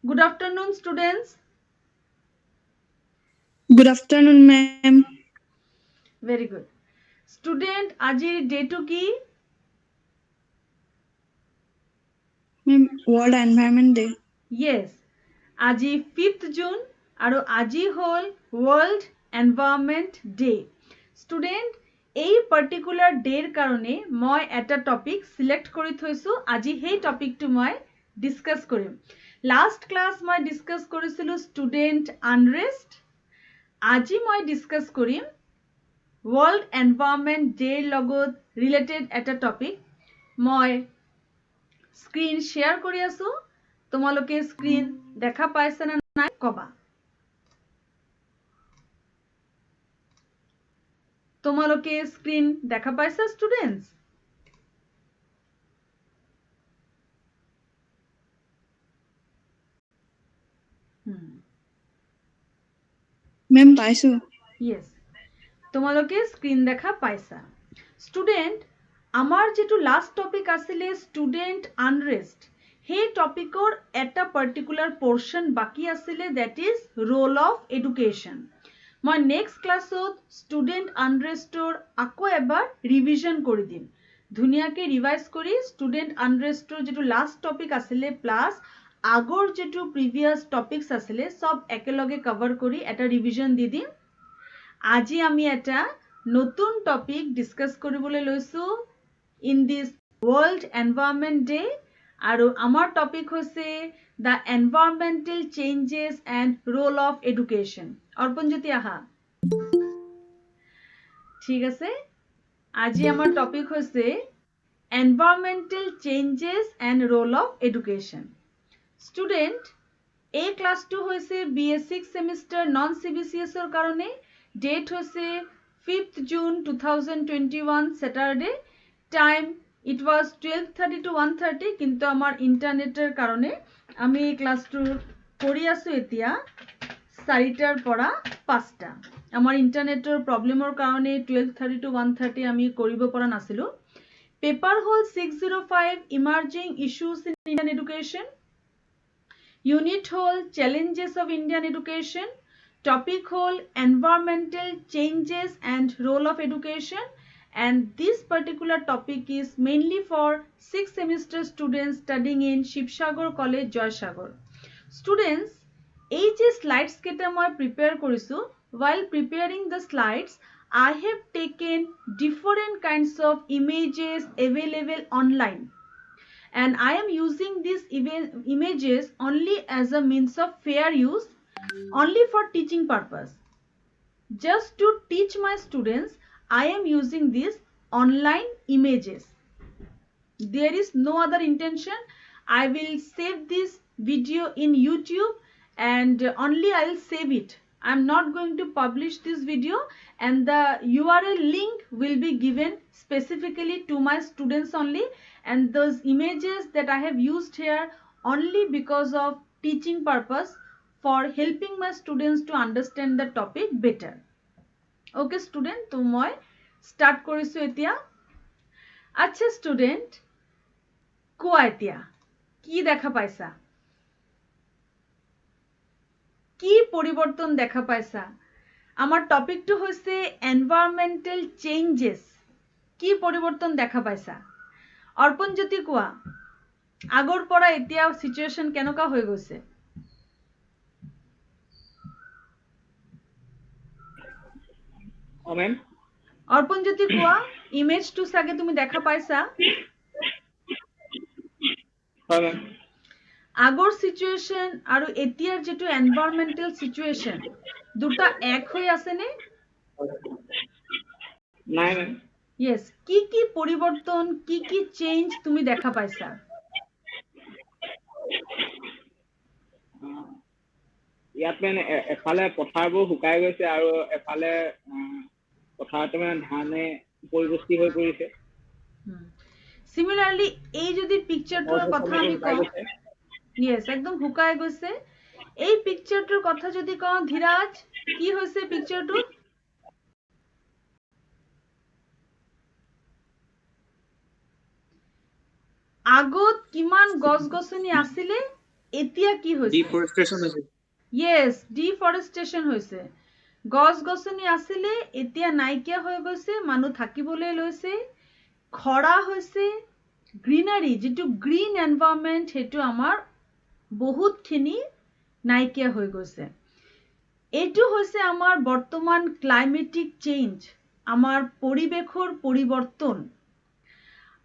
Good afternoon, students. Good afternoon, ma'am. Very good. Student, আজিৰ ডেটো কি? Ma'am, World Environment Day. Yes. আজি 5th June আৰু আজি হ'ল World Environment Day. Student, এই পাৰ্টিকুলাৰ ডেৰ কাৰণে মই এটা টপিক সিলেক্ট কৰি থৈছোঁ. আজি সেই টপিকটো মই ডিছকাছ কৰিম. লাষ্ট ক্লাছ মই ডিছকাছ কৰিছিলোঁ ষ্টুডেণ্ট আনৰেষ্ট. আজি মই ডিছকাছ কৰিম World Environment Day লগত ৰিলেটেড এটা টপিক. মই স্ক্ৰীন শ্বেয়াৰ কৰি আছোঁ. তোমালোকে স্ক্ৰীন দেখা পাইছা নে নাই কবা. তোমালোকে স্ক্ৰীন দেখা পাইছা ষ্টুডেণ্টছ? Ma'am, পাইছো. Yes. তোমালোকে স্ক্ৰীন দেখা পাইছা. ষ্টুডেণ্ট, আমাৰ যেটো লাষ্ট টপিক আছিলে ষ্টুডেণ্ট আনৰেষ্ট, সেই টপিকৰ এটা পাৰ্টিকুলাৰ পৰ্চন বাকি আছিলে, that is roll of education. মই নেক্সট ক্লাছত ষ্টুডেণ্ট আনৰেষ্টৰ আকৌ এবাৰ ৰিভিজন কৰি দিম. ধুনীয়াকৈ ৰিভাইজ কৰি ষ্টুডেণ্ট আনৰেষ্টৰ যেটো লাষ্ট টপিক আছিলে প্লাছ আগৰ যেটো প্ৰিভিয়াছ টপিকছ আছিলে সব একেলগে কভাৰ কৰি এটা ৰিভিজন দি দিম. আজি আমি এটা নতুন টপিক ডিসকাস কৰিবলৈ লৈছো in this world environment day আৰু আমাৰ টপিক হৈছে the environmental changes and role of education. Arpanjyoti আহা. ঠিক আছে, আজি আমাৰ টপিক হৈছে environmental changes and role of education. Student, এই ক্লাসটো হৈছে BA 6 সেমিস্টার নন CBCS এর কারণে. ডেট হৈছে 5th June 2021 Saturday. Time it was 12:30 to 1:30, কিন্তু আমার ইন্টারনেটের কারণে আমি এই ক্লাসটো কৰি আছো এতিয়া 4টাৰ পৰা 5টা. আমাৰ ইন্টাৰনেটেৰ প্ৰবলেমৰ কাৰণে 12:30 to 1:30 আমি কৰিব পৰা নাছিলো. Paper hall 605 emerging issues in Indian education. Unit hole challenges of Indian education. Topic hole environmental changes and role of education. And this particular topic is mainly for 6th semester students studying in Shivsagar College, Joysagar. Students, এই যে slides কেটা মই prepare কৰিছো, while preparing the slides, I have taken different kinds of images available online. And I am using these images only as a means of fair use, only for teaching purpose. Just to teach my students, I am using these online images. There is no other intention. I will save this video in YouTube and only I will save it. I am not going to publish this video, and the URL link will be given specifically to my students only, and those images that I have used here only because of teaching purpose, for helping my students to understand the topic better. Okay student, তো মই start কৰিছো এতিয়া. আচ্ছা student, কোৱা এতিয়া কি দেখা পাইছা? কি পৰিবৰ্তন দেখা পাইছা? আমাৰ টপিকটো হৈছে এনভায়ৰনমেন্টাল চেঞ্জেস. কি পৰিবৰ্তন দেখা পাইছা? অৰ্পণজ্যোতি কোৱা, আগৰ পৰা এতিয়া সিচুৱেশন কেনেকুৱা হৈ গৈছে? মেম অৰ্পণজ্যোতি কোৱা, ইমেজটো চাগে তুমি দেখা পাইছা? হয় মেম। আগৰ সিচুৱেশন আৰু এতিয়াৰ যেটো এনভায়ৰনমেন্টাল সিচুৱেশন দুটা এক হৈ আছে নে? নাই মেম। ইয়েস, কি কি পরিবর্তন, কি কি চেঞ্জ তুমি দেখা পাইছা? ইয়াত মানে এফালে পথাৰবোৰ শুকাই গৈছে আৰু এফালে পথাৰতে মানে ধানে পৰিপুষ্টি হৈ পৰিছে। সিমিলাৰলি এই যদি পিকচাৰটোৰ কথা আমি কওঁ, ইয়েস একদম শুকাই গৈছে. এই পিকচাৰটোৰ কথা যদি কওঁ ধীৰাজ, কি হৈছে পিকচাৰটো? আগত কিমান গছ গছনি আছিলে এতিয়া কি হৈছে ডিফৰেষ্টেশ্যন হৈছে yes deforestation হৈছে গছ গছনি আছিলে এতিয়া নাইকিয়া হৈ গৈছে মানুহ থাকিবলৈ লৈছে খৰা হৈছে গ্ৰীনাৰী যেটো গ্ৰীন এনভায়ৰনমেন্ট হেতু আমাৰ বহুতখিনি নাইকিয়া হৈ গৈছে এটো হৈছে আমাৰ বৰ্তমান ক্লাইমেটিক চেঞ্জ আমাৰ পৰিবেশৰ পৰিৱৰ্তন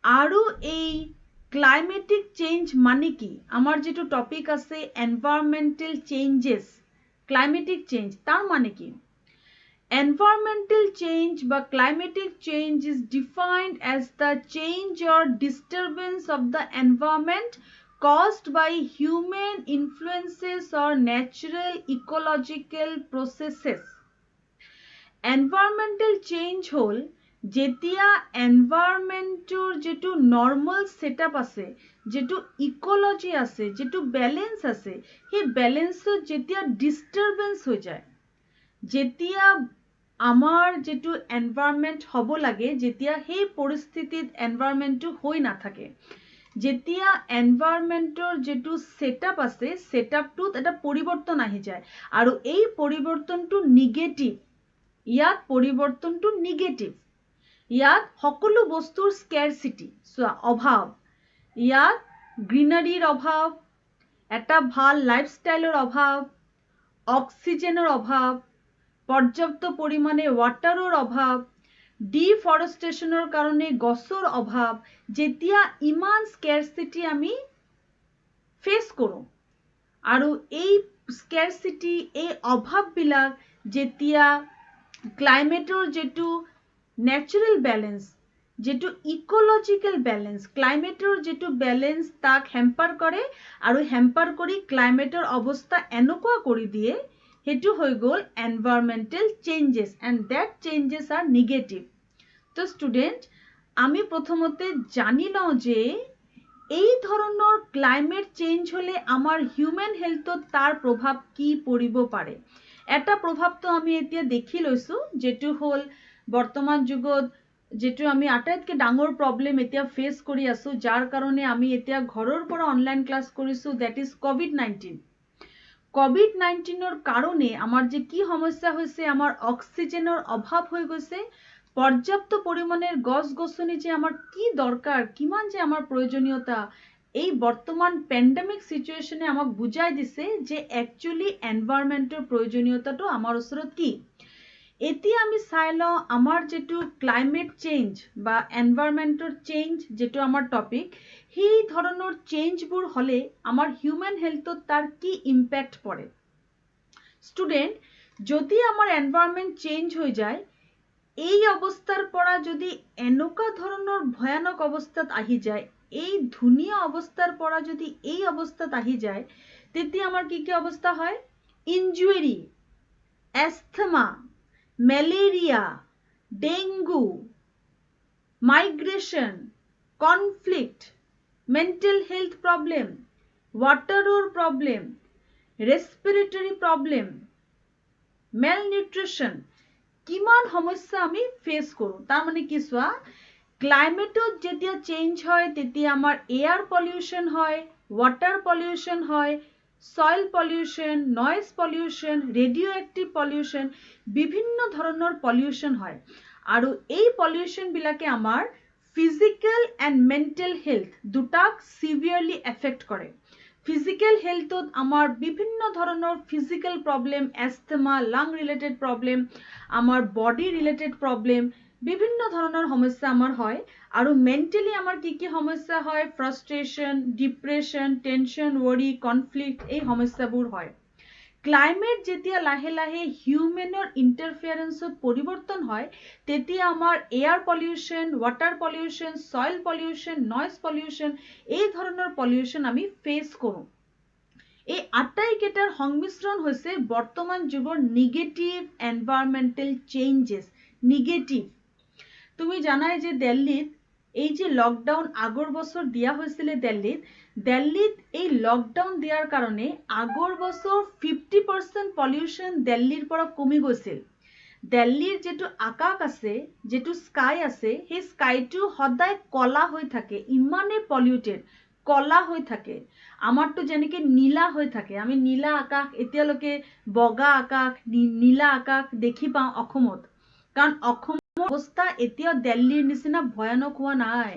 আৰু এই ক্লাইমেটিক চেঞ্জ মানে কি আমাৰ যেটো টপিক আছে এনভায়ৰনমেন্টাল চেঞ্জেস ক্লাইমেটিক চেঞ্জ তার মানে কি environmental change বা climatic change is defined as the change or disturbance of the environment caused by human influences or natural ecological processes environmental change হল যেতিয়া এনভায়ৰনমেন্টৰ যেটো নরমাল সেটআপ আছে যেটো ইকোলজি আছে যেটো ব্যালেন্স আছে সেই ব্যালেন্সত যেতিয়া ডিস্টারবেন্স হৈ যায় যেতিয়া আমাৰ যেটো এনভায়ৰনমেন্ট হ'ব লাগে যেতিয়া সেই পৰিস্থিতিত এনভায়ৰনমেন্টটো হৈ না থাকে যেতিয়া এনভায়ৰনমেন্টৰ যেটো সেটআপ আছে সেটআপটোত এটা পৰিৱৰ্তন আহি যায় আৰু এই পৰিৱৰ্তনটো নিগেটিভ ইয়াত পৰিৱৰ্তনটো নিগেটিভ ইয়াত সকলো বস্তুৰ স্কেৰচিটি সোৱা অভাৱ ইয়াত গ্ৰীনাৰীৰ অভাৱ এটা ভাল লাইফষ্টাইলৰ অভাৱ অক্সিজেনৰ অভাৱ পৰ্যাপ্ত পৰিমাণে ওয়াটাৰৰ অভাৱ ডিফৰেষ্টেশনৰ কাৰণে গছৰ অভাৱ যেতিয়া ইমান স্কেৰচিটি আমি ফেস কৰো আৰু এই স্কেৰচিটি এই অভাৱবিলাক যেতিয়া ক্লাইমেটৰ যেটো ন্যাচাৰাল ব্যালেন্স যেটো ইকোলজিক্যাল ব্যালেন্স ক্লাইমেটৰ যেটো ব্যালেন্স তাক হেম্পাৰ কৰে আৰু হেম্পাৰ কৰি ক্লাইমেটৰ অৱস্থা এনেকুৱা কৰি দিয়ে হেতু হৈ গল environmental changes and that changes are negative তো স্টুডেন্ট আমি প্ৰথমতে জানি লও যে এই ধৰণৰ ক্লাইমেট চেঞ্জ হলে আমাৰ হিউম্যান হেলথত তাৰ প্ৰভাৱ কি পৰিব পাৰে এটা প্ৰভাৱটো আমি এতিয়া দেখি লৈছো যেটো হল বৰ্তমান যুগত যেটো আমি আটাইতকৈ ডাঙৰ প্ৰবলেম এতিয়া ফেস কৰি আছো যাৰ কাৰণে আমি এতিয়া ঘৰৰ পৰা অনলাইন ক্লাস কৰিছো that is covid-19 COVID-19 কারণে আমার যে কি সমস্যা হয়েছে আমার অক্সিজেনের অভাব হয়ে গেছে পর্যাপ্ত পরিমাণের গছ গছনি যে আমার কি দরকার কিমান যে আমার প্রয়োজনীয়তা এই বর্তমান প্যান্ডেমিক সিচুয়েশনে আমাক বুঝাই দিছে যে অ্যাকচুয়ালি এনভায়রনমেন্টের প্রয়োজনীয়তাটো আমার ওচৰত কি এতিয়া আমি চাই লও আমাৰ যেটো ক্লাইমেট চেঞ্জ বা এনভায়ৰনমেন্টেৰ চেঞ্জ যেটো আমাৰ টপিক সেই ধৰণৰ চেঞ্জবোৰ হলে আমাৰ হিউম্যান হেলথত তাৰ কি ইম্প্যাক্ট পড়ে স্টুডেন্ট যদি আমাৰ এনভায়ৰনমেন্ট চেঞ্জ হৈ যায় এই অৱস্থাৰ পৰা যদি এনেকুৱা ধৰণৰ ভয়ানক অৱস্থাত আহি যায় এই ধুনীয়া অৱস্থাৰ পৰা যদি এই অৱস্থাত আহি যায় তেতিয়া আমাৰ কি কি অৱস্থা হয় injury asthma malaria dengue migration conflict mental health problem water problem respiratory problem malnutrition কিমান সমস্যা আমি ফেস কৰো তাৰ মানে কি সোৱা ক্লাইমেটত যেতিয়া চেঞ্জ হয় তেতিয়া আমাৰ এয়াৰ পলিউশন হয় ওয়াটাৰ পলিউশন হয় soil pollution noise pollution radioactive pollution বিভিন্ন ধৰণৰ পলিউশন হয় আৰু এই পলিউশন বিলাকে আমাৰ physical and mental health দুটাক severely affect কৰে physical healthত আমাৰ বিভিন্ন ধৰণৰ physical problem asthma lung related problem আমাৰ body related problem বিভিন্ন ধৰণৰ সমস্যা আমাৰ হয় আৰু mentally আমাৰ কি কি সমস্যা হয় frustration depression tension worry conflict এই সমস্যাবোৰ হয় ক্লাইমেট যেতিয়া লাহে লাহে হিউম্যানৰ ইন্টাৰফাৰেন্সত পৰিৱৰ্তন হয় তেতিয়া আমাৰ air pollution water pollution soil pollution noise pollution এই ধৰণৰ পলিউশন আমি ফেস কৰো এই আটাইকেইটাৰ সংমিশ্ৰণ হৈছে বৰ্তমান যুগৰ নিগেটিভ এনভায়ৰনমেন্টাল চেঞ্জেস নিগেটিভ তুমি জানাই যে দিল্লীত এই যে লকডাউন আগৰ বছৰ দিয়া হৈছিল দিল্লীত এই লকডাউন দিয়াৰ কাৰণে আগৰ বছৰ 50% পলিউশন দিল্লীৰ পৰা কমি গৈছিল দিল্লীৰ যেটো আকাশ আছে যেটো স্কাই আছে সেই স্কাইটো সদায় কলা হৈ থাকে ইমানে পলিউটেড কলা হৈ থাকে আমাৰটো যেনেকৈ নীলা হৈ থাকে আমি নীলা আকাশ এতিয়ালৈকে বগা আকাশ নীলা আকাশ দেখি পাওঁ অসমত কাৰণ অসমৰ অৱস্থা এতিয়াও দিল্লীৰ নিচিনা ভয়ানক হোৱা নাই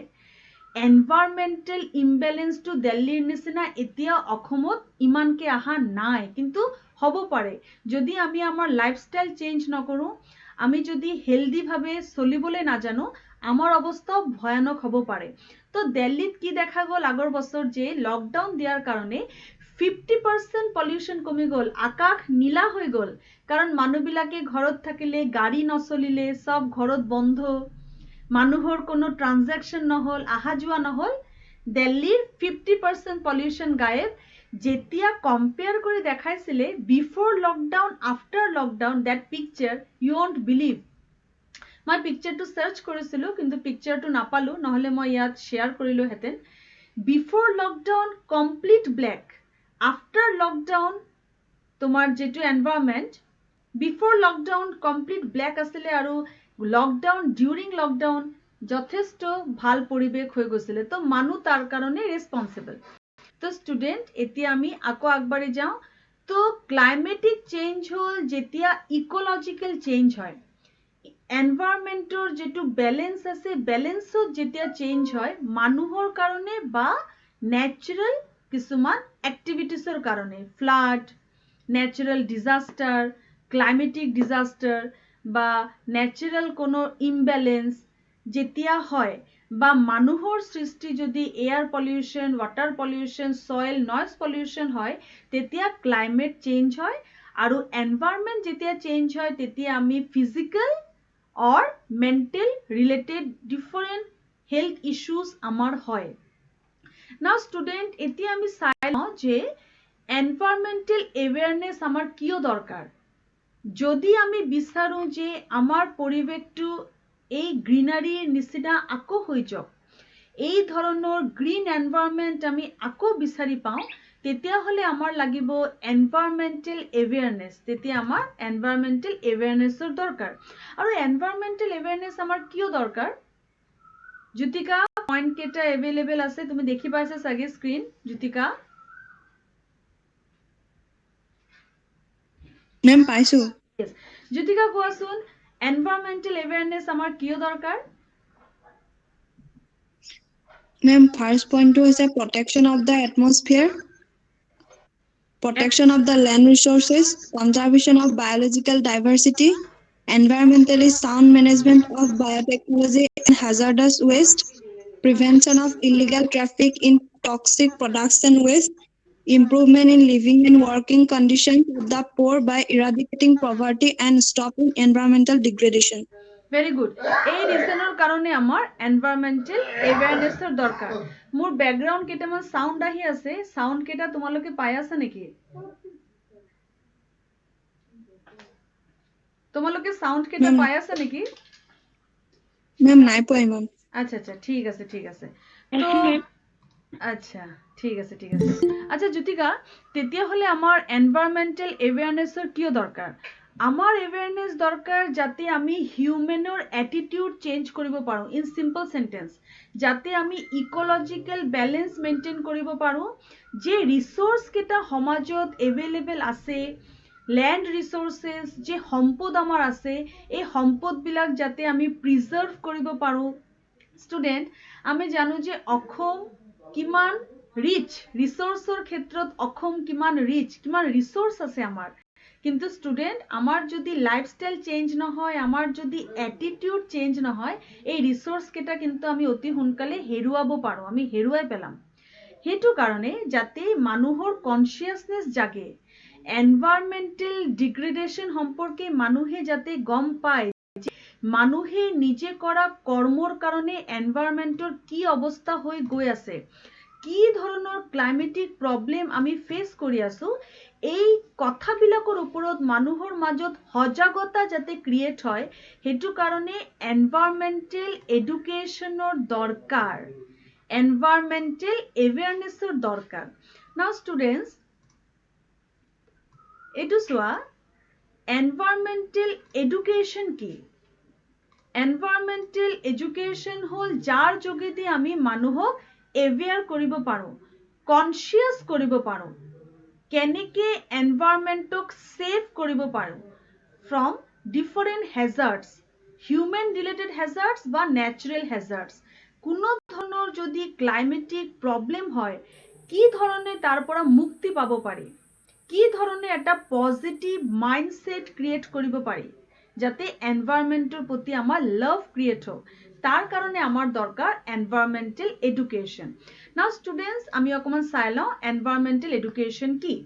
এনভাইৰনমেন্টেল ইমবেলেন্সটো দিল্লীৰ নিচিনা এতিয়া অসমত ইমানকে অহা নাই কিন্তু হ'ব পাৰে যদি আমি আমাৰ লাইফষ্টাইল চেঞ্জ নকৰোঁ আমি যদি হেলদি ভাৱে চলিবলৈ নাজানো আমাৰ অৱস্থাও ভয়ানক হ'ব পাৰে তো দিল্লীত কি দেখা গ'ল আগৰ বছৰ যে লকডাউন দিয়াৰ কাৰণে 50% পলিউশন কমি গ'ল আকাশ নীলা হৈ গ'ল কাৰণ মানুহবিলাকে ঘৰত থাকিলে গাড়ী নচলিলে সব ঘৰত বন্ধ মানুহৰ কোনো ট্ৰানজেকশন নহল আহা যোৱা নহল দিল্লীৰ 50% পলিউশন গায়ব যেতিয়া কম্পেয়াৰ কৰি দেখাইছিলে before lockdown after lockdown that picture you won't believe মই পিকচাৰটো সাৰ্চ কৰিছিলো কিন্তু পিকচাৰটো নাপালো নহলে মই ইয়াত শেয়াৰ কৰিলো হেতেন বিফোৰ lockdown complete black after lockdown তোমাৰ যেটো এনভায়ৰনমেন্ট বিফোৰ লকডাউন কমপ্লিট ব্লেক আছিলে আৰু লকডাউন ডিউৰিং লকডাউন যথেষ্ট ভাল পৰিবেশ হৈ গৈছিলে তো মানুহ তাৰ কাৰণে ৰেসপন্সিবল তো স্টুডেন্ট এতিয়া আমি আকৌ আগবাঢ়ি যাওঁ তো ক্লাইমেটিক চেঞ্জ হল যেতিয়া ইকোলজিক্যাল চেঞ্জ হয় এনভায়ৰনমেন্টৰ যেটো ব্যালেন্স আছে ব্যালেন্সত যেতিয়া চেঞ্জ হয় মানুহৰ কাৰণে বা ন্যাচাৰাল কিছুমান এক্টিভিটিছৰ কাৰণে ফ্লাড ন্যাচাৰাল ডিজাস্টাৰ ক্লাইমেটিক ডিজাস্টাৰ বা ন্যাচাৰাল কোনো ইমব্যালেন্স যেতিয়া হয় বা মানুহৰ সৃষ্টি যদি air pollution water pollution soil noise pollution হয় তেতিয়া ক্লাইমেট চেঞ্জ হয় আৰু এনভায়রনমেন্ট যেতিয়া চেঞ্জ হয় তেতিয়া আমি physical or mental related different health issues আমার হয় নাও স্টুডেন্ট এতিয়া আমি চাই লওঁ যে এনভায়রনমেন্টাল অ্যাওয়ারনেস আমার কিয় দরকার যদি আমি বিচাৰো যে আমাৰ পৰিবেশটো এই গ্ৰিনাৰিৰ নিচিনা আকৌ হৈ যাওক এই ধৰণৰ গ্ৰীণ এনভায়ৰনমেন্ট আমি আকৌ বিচাৰি পাওঁ তেতিয়া হলে আমাৰ লাগিব এনভায়ৰনমেন্টাল অ্যাওয়াৰনেস তেতিয়া আমাৰ এনভায়ৰনমেন্টাল অ্যাওয়াৰনেসৰ দৰকাৰ আৰু এনভায়ৰনমেন্টাল অ্যাওয়াৰনেস আমাৰ কিয় দৰকাৰ জ্যোতিকা পয়েন্ট কেটা अवेलेबल আছে তুমি দেখি পাইছা সাগে স্ক্ৰিন জ্যোতিকা মেম পাইছো Yes. জ্যোতিকা কোৱাচোন এনভায়ৰনমেন্টাল অ্যাওয়াৰনেস আমাৰ কিয় দৰকাৰ মেম ফার্স্ট পয়েন্ট হৈছে protection of the atmosphere protection of the land resources conservation of biological diversity environmentally sound management of biotechnology and hazardous waste prevention of illegal traffic in toxic products and waste improvement in living and working conditions of the poor by eradicating poverty and stopping environmental degradation. Very good. এই রিজনের কারণে আমার environmental অ্যাওয়াৰনেসৰ দৰকাৰ মোৰ background কেটামান sound আহি আছে sound কেটা তোমালোকে পাই আছে নেকি তোমালোকে সাউন্ড কেটা পাই আছে নেকি মেম নাই পোৱা ইমান আচ্ছা আচ্ছা ঠিক আছে তো আচ্ছা ঠিক আছে আচ্ছা জ্যোতিকা তেতিয়া হলে আমার এনভায়রনমেন্টাল অ্যাওয়াৰনেসৰ কিয় দৰকাৰ আমাৰ অ্যাওয়াৰনেস দৰকাৰ যাতে আমি হিউম্যানৰ অ্যাটিটিউড চেঞ্জ কৰিব পাৰো ইন সিম্পল সেন্টেন্স যাতে আমি ইকোলজিক্যাল ব্যালেন্স মেইনটেইন কৰিব পাৰো যে ৰিসোৰ্স কেটা সমাজত अवेलेबल আছে ল্যান্ড ৰিসোৰ্সেস যে সম্পদ আমাৰ আছে এই সম্পদবিলাক যাতে আমি প্ৰিজাৰ্ভ কৰিব পাৰো স্টুডেন্ট আমি জানো যে অসম কিমান ৰিচ ৰিসোৰ্সৰ ক্ষেত্ৰত অসম কিমান ৰিচ কিমান ৰিসোৰ্স আছে আমাৰ কিন্তু স্টুডেন্ট আমার যদি লাইফস্টাইল চেঞ্জ নহয় আমার যদি অ্যাটিটিউড চেঞ্জ নহয় এই রিসোর্স কেটা কিন্তু আমি অতি সোনকালে হেৰুৱাব পাৰো আমি হেৰুৱাই পেলাম হেতু কাৰণে যাতে মানুহৰ কনসিয়াসনেস জাগে এনভায়ৰনমেন্টাল ডিগ্ৰেডেশন সম্পৰ্কে মানুহে যাতে গম পায় মানুহে নিজে কৰা কৰ্মৰ কাৰণে এনভায়ৰনমেন্টৰ কি অৱস্থা হৈ গৈ আছে কি ধৰণৰ ক্লাইমেটিক প্ৰবলেম আমি ফেস কৰি আছো এই কথাবিলাকৰ ওপৰত মানুহৰ মাজত সজাগতা যাতে ক্ৰিয়েট হয় হেতু কাৰণে এনভায়ৰনমেন্টাল এডুকেশনৰ দৰকাৰ এনভায়ৰনমেন্টাল অ্যাওয়াৰনেসৰ দৰকাৰ নাও স্টুডেন্টস এটু সোয়া এনভায়ৰনমেন্টাল এডুকেশন কি এনভায়ৰনমেন্টাল এডুকেশন হল যাৰ যোগেদি আমি মানুহক এৱেৰ কৰিব পাৰো, কনচিয়াছ কৰিব পাৰো, কেনেকে এনভাইৰনমেন্টক সেভ কৰিব পাৰো ফ্ৰম ডিফাৰেন্ট হেজাৰ্ডস, হিউম্যান ৰিলেটেড হেজাৰ্ডস বা ন্যাচাৰাল হেজাৰ্ডস। কোনো ধৰণৰ যদি ক্লাইমেটিক প্ৰব্লেম হয় কি ধৰণে তাৰ পৰা মুক্তি পাব পাৰি, কি ধৰণে এটা পজিটিভ মাইন্ডসেট ক্ৰিয়েট কৰিব পাৰি যাতে এনভাইৰনমেন্টৰ প্ৰতি আমাৰ লাভ ক্ৰিয়েট হোক, তাৰ কাৰণে আমাৰ দৰকাৰ এনভাইৰনমেন্টাল এডুকেশন। নাও স্টুডেন্টস আমি অকমান চাই লওঁ এনভাইৰনমেন্টাল এডুকেশন কি।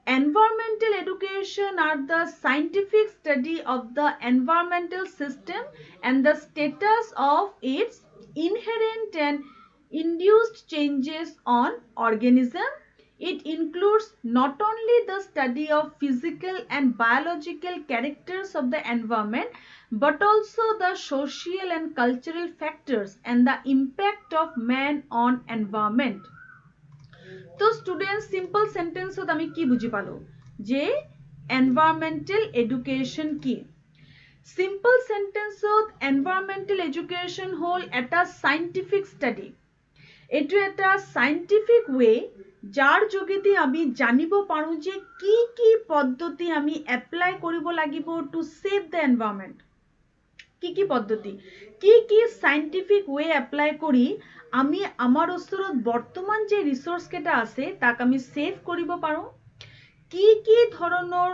Environmental education are the scientific study of the environmental system and the status of its inherent and induced changes on organism. It includes not only the study of physical and biological characters of the environment, but also the social and cultural factors and the impact of man on environment. তো student simple সেন্টেন্সত আমি কি বুঝি পালো যে এনভাইৰনমেন্টাল education কি। Simple সেন্টেন্সত এনভাইৰনমেন্টাল education হল এটা scientific study, এইটো এটা সাইন্টিফিক ওয়ে যাৰ যোগেদি আমি জানিব পাৰো যে কি কি পদ্ধতি আমি এপ্লাই কৰিব লাগিব টু সেভ দ্য এনভাইৰনমেন্ট, কি কি পদ্ধতি, কি কি সাইন্টিফিক ওয়ে এপ্লাই কৰি আমি আমাৰ ওচৰত বৰ্তমান যে ৰিসোৰ্স কেটা আছে তাক আমি সেভ কৰিব পাৰো, কি কি ধৰণৰ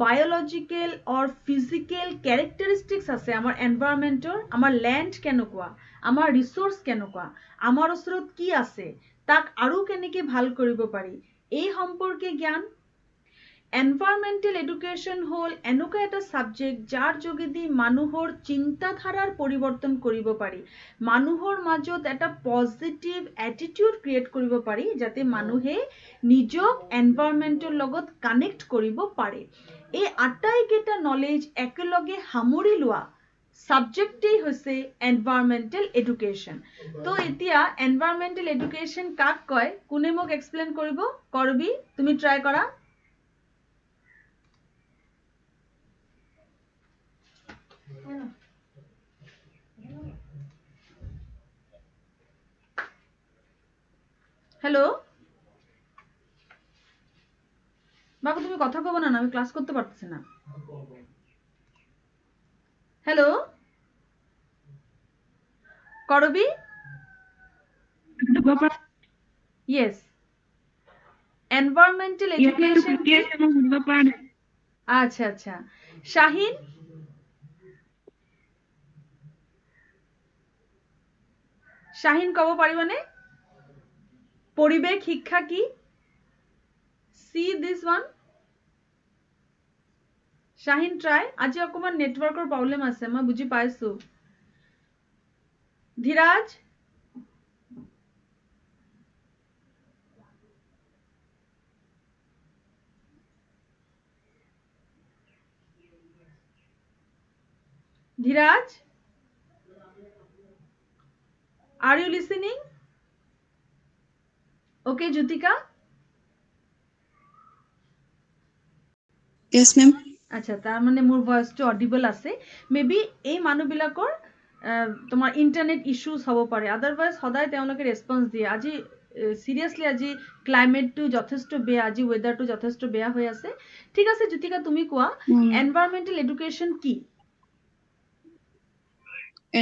বায়োলজিক্যাল অৰ ফিজিক্যাল ক্যাৰেক্টাৰিস্টিক্স আছে আমাৰ এনভাইৰনমেন্টৰ, আমাৰ ল্যান্ড কেনেকুৱা, আমাৰ ৰিসোৰ্স কেনেকুৱা, আমাৰ ওচৰত কি আছে তাক আৰু কেনেকে ভাল কৰিব পাৰি, এই সম্পৰ্কে জ্ঞান। এনভাইৰনমেন্টাল এডুকেশন হল এনেকুৱা এটা সাবজেক্ট যাৰ যোগেদি মানুহৰ চিন্তাধাৰাৰ পৰিৱৰ্তন কৰিব পাৰি, মানুহৰ মাজত এটা পজিটিভ এটিটিউড ক্ৰিয়েট কৰিব পাৰি যাতে মানুহে নিজক এনভাইৰনমেন্টৰ লগত কানেক্ট কৰিব পাৰে। এই আটাইকেইটা নলেজ একেলগে সামৰি লোৱা সাবজেক্টেই হৈছে এনভাইৰনমেন্টাল এডুকেশন। তো এতিয়া এনভাইৰনমেন্টাল এডুকেশন কাক কয় কোনে মোক এক্সপ্লেইন কৰিব? কৰবি তুমি ট্ৰাই কৰা। হ্যালো বাবু তুমি কথা কব না, আমি ক্লাস করতে পারতেছি না। হ্যালো করবি? Yes, environmental education. আচ্ছা আচ্ছা, শাহিন? শাহিন কব পাৰিবনে পৰিৱেশ শিক্ষা কি? See this one. Shahin try. আজি অকমান নেটওয়াৰ্কৰ প্রবলেম আছে মই বুঝি পাইছো। Dhiraj? Dhiraj? Are you listening? Okay, Jutika? Yes, ma'am. আচ্ছা, তার মানে মোর ভয়েসটো অডিবল আছে। মেবি এই মানুহবিলাকৰ তোমাৰ ইন্টাৰনেট ইস্যুজ হ'ব পাৰে, আদাৰৱাইজ সদায় তেওঁলোকে ৰেসপন্স দিয়ে। আজি সিৰিয়াসলি আজি ক্লাইমেটটো যথেষ্ট বেয়া, আজি ওয়েদাৰটো যথেষ্ট বেয়া হৈ আছে। ঠিক আছে জ্যোতিকা তুমি কোৱা এনভাইৰনমেন্টাল এডুকেশন কি?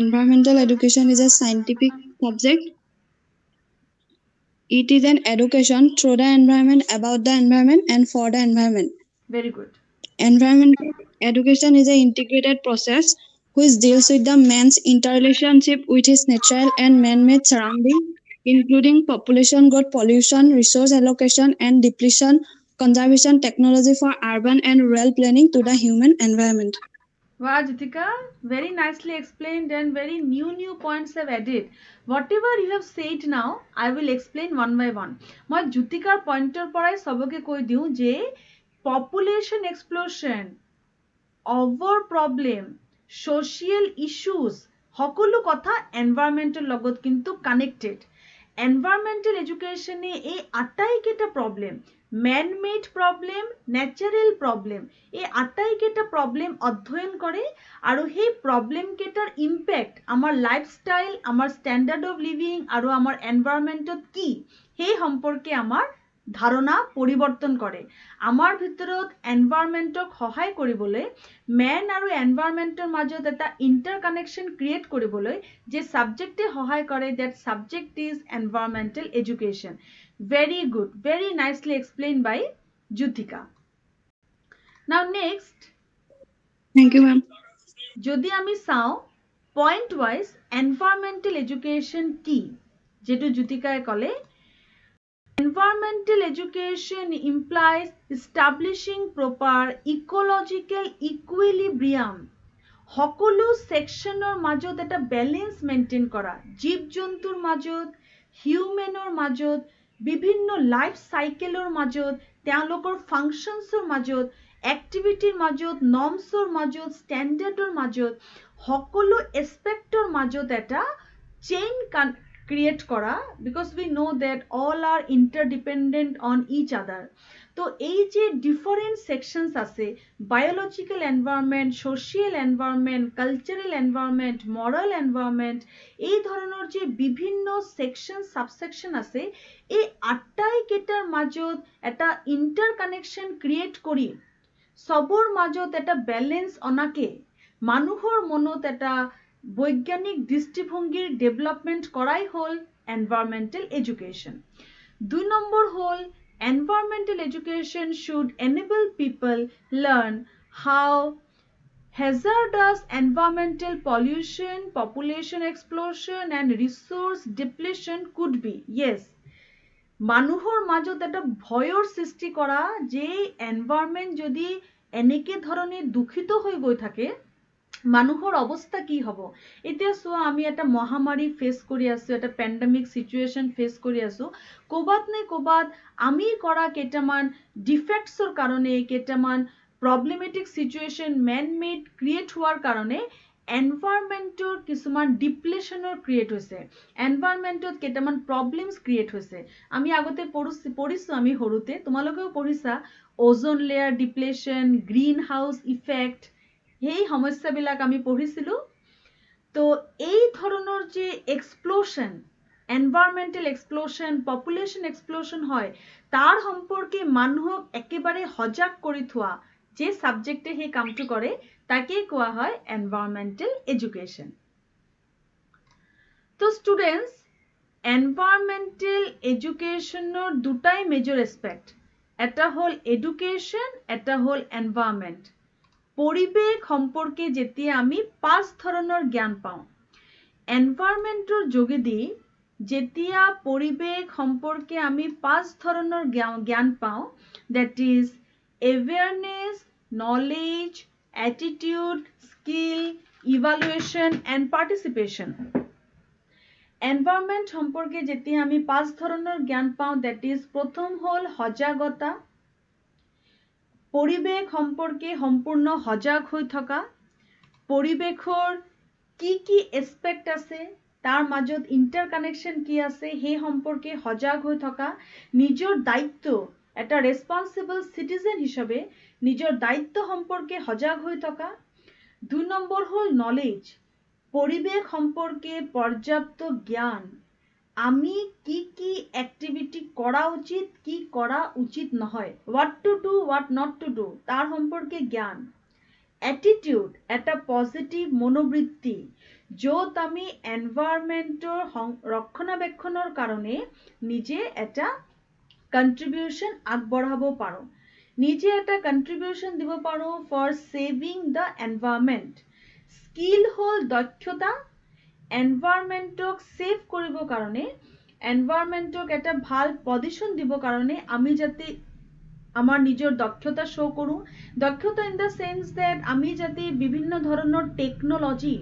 Environmental education is a scientific subject. It is an education through the environment, about the environment, and for the environment. Very good. Environmental education is an integrated process which deals with the man's interrelationship with his natural and man-made surrounding, including population growth, pollution, resource allocation and depletion, conservation, technology for urban and rural planning to the human environment. Wow, Jitika, very nicely explained and very new points have added. Whatever you have said now, I will explain one by one. মই Jitikar pointer পৰাই সবকে কৈ দিও যে population explosion, over problem, social issues, সকলো কথা environmental লগত কিন্তু connected. Environmental education এই আটাইকেইটা problem man made problem, natural problem, এই আটাইকেইটা প্ৰব্লেম অধ্যয়ন কৰে আৰু সেই প্ৰব্লেম কেইটাৰ ইম্পেক্ট আমাৰ লাইফষ্টাইল, আমাৰ ষ্টেণ্ডাৰ্ড অফ লিভিং আৰু আমাৰ এনভাইৰনমেণ্টত কি সেই সম্পৰ্কে আমাৰ ধাৰণা পৰিৱৰ্তন কৰে। আমাৰ ভিতৰত এনভাইৰনমেণ্টক সহায় কৰিবলৈ মেন আৰু এনভাইৰনমেণ্টৰ মাজত এটা ইণ্টাৰকানেকশ্যন ক্ৰিয়েট কৰিবলৈ যে ছাবজেক্টে সহায় কৰে, that subject is environmental education. Very good, very nicely explained by Juthika. Now next, Thank you, ma'am. যদি আমি চাও point wise environmental education কি, যেটো Juthikaয় কলে, environmental education implies establishing proper ecological equilibrium, সকলো সেকশনৰ মাজত এটা ব্যালেন্স মেইনটেইন কৰা, জীৱ জন্তুৰ মাজত, হিউম্যানৰ মাজত, বিভিন্ন লাইফ সাইকেলৰ মাজত, তেওঁলোকৰ ফাংশনছৰ মাজত, এক্টিভিটিৰ মাজত, নৰ্মছৰ মাজত, ষ্টেণ্ডাৰ্ডৰ মাজত, সকলো এসপেক্টৰ মাজত এটা চেইন ক্ৰিয়েট কৰা, because we know that all are interdependent on each other. তো এই যে ডিফারেন্ট সেকশনস আছে, biological environment, social environment, cultural environment, moral environment, এই ধরনের যে বিভিন্ন সেকশন সাবসেকশন আছে, এই আটাইকেইটাৰ মাজত এটা ইন্টাৰকানেকশন ক্ৰিয়েট কৰি সবৰ মাজত এটা ব্যালেন্স অনাকে মানুহৰ মনত এটা বৈজ্ঞানিক দৃষ্টিভংগীৰ ডেভেলপমেন্ট কৰাই হল এনভায়ৰনমেন্টাল এডুকেশন। 2 নম্বৰ হল environmental education should enable people learn how hazardous environmental pollution, population explosion and resource depletion could be. Yes, মানুহৰ মাজত এটা ভয়ৰ সৃষ্টি কৰা যে এনভায়ৰনমেন্ট যদি এনেকে ধৰণে দূষিত হৈ গৈ থাকে মানুহৰ অৱস্থা কি হ'ব। এতিয়া চোৱা আমি এটা মহামাৰী ফেস কৰি আছো, এটা পেন্ডেমিক সিচুৱেশন ফেস কৰি আছো, কোবাত নে কোবাত আমি কৰা কেইটামান ডিফেক্টছৰ কাৰণে, কেইটামান প্ৰবলেমেটিক সিচুৱেশন মেন মেড ক্ৰিয়েট হোৱাৰ কাৰণে এনভায়ৰনমেন্টৰ কিছুমান ডিপ্লেশনৰ ক্ৰিয়েট হৈছে, এনভায়ৰনমেন্টত কেইটামান প্ৰবলেমছ ক্ৰিয়েট হৈছে। আমি আগতে পঢ়িছো, আমি সৰুতে তোমালোকেও পঢ়িছা, ওজন লেয়াৰ ডিপ্লেশন, গ্ৰীণ হাউস ইফেক্ট, এই সমস্যাবিলাক আমি পঢ়িছিলো। তো এই ধৰণৰ যে এক্সপ্লোশন, এনভায়ৰনমেন্টাল এক্সপ্লোশন, পপুলেশন এক্সপ্লোশন হয়, তাৰ সম্পৰ্কে মানুহক একেবাৰে সজাগ কৰি থোৱা যে সাবজেক্টে সেই কামটো কৰে তাকে কোৱা হয় এনভায়ৰনমেন্টাল এডুকেশন। তো স্টুডেন্টস, এনভায়ৰনমেন্টাল এডুকেশনৰ দুটাই মেজৰ এসপেক্ট, এটা হল এডুকেশন, এটা হল এনভায়ৰনমেন্ট। পৰিবেশ সম্পৰ্কে যেতিয়া আমি 5 ধৰণৰ জ্ঞান পাওঁ, এনভায়ৰনমেন্টৰ যোগেদি যেতিয়া পৰিবেশ সম্পৰ্কে আমি 5 ধৰণৰ জ্ঞান পাওঁ, that is awareness, knowledge, attitude, skill, evaluation and participation. Environment সম্পৰ্কে যেতিয়া আমি 5 ধৰণৰ জ্ঞান পাওঁ, that is প্ৰথম হল সজাগতা, পৰিবেশ সম্পৰ্কে সম্পূৰ্ণ সজাগ হৈ থকা, পৰিবেশৰ কি এসপেক্ট আছে, তাৰ মাজত ইন্টাৰকানেকশন কি আছে সেই সম্পৰ্কে সজাগ হৈ থকা, নিজৰ দায়িত্ব, এটা ৰেসপন্সিবল সিটিজেন হিচাপে নিজৰ দায়িত্ব সম্পৰ্কে সজাগ হৈ থকা। 2 নম্বৰ হল নলেজ, পৰিবেশ সম্পৰ্কে পৰ্যাপ্ত জ্ঞান, আমি কি এক্টিভিটি কৰা উচিত, কি কৰা উচিত নহয়, what to do, what not to do, তাৰ সম্পৰ্কে জ্ঞান। attitude, এটা পজিটিভ মনোবৃত্তি, য'ত আমি এনভায়ৰনমেন্টৰ ৰক্ষণাবেক্ষণৰ কাৰণে নিজে এটা কন্ট্ৰিবিউশন আগবঢ়াব পাৰো, নিজে এটা কন্ট্ৰিবিউশন দিব পাৰো for saving the environment. Skill হল দক্ষতা, এনভায়ৰনমেন্টক সেভ কৰিব কাৰণে, এনভায়ৰনমেন্টক এটা ভাল পজিশন দিব কাৰণে আমি যাতে আমার নিজের দক্ষতা শো করু, দক্ষতা ইন দ্য সেন্স দ্যাট আমি যাতে বিভিন্ন ধরনের টেকনোলজি,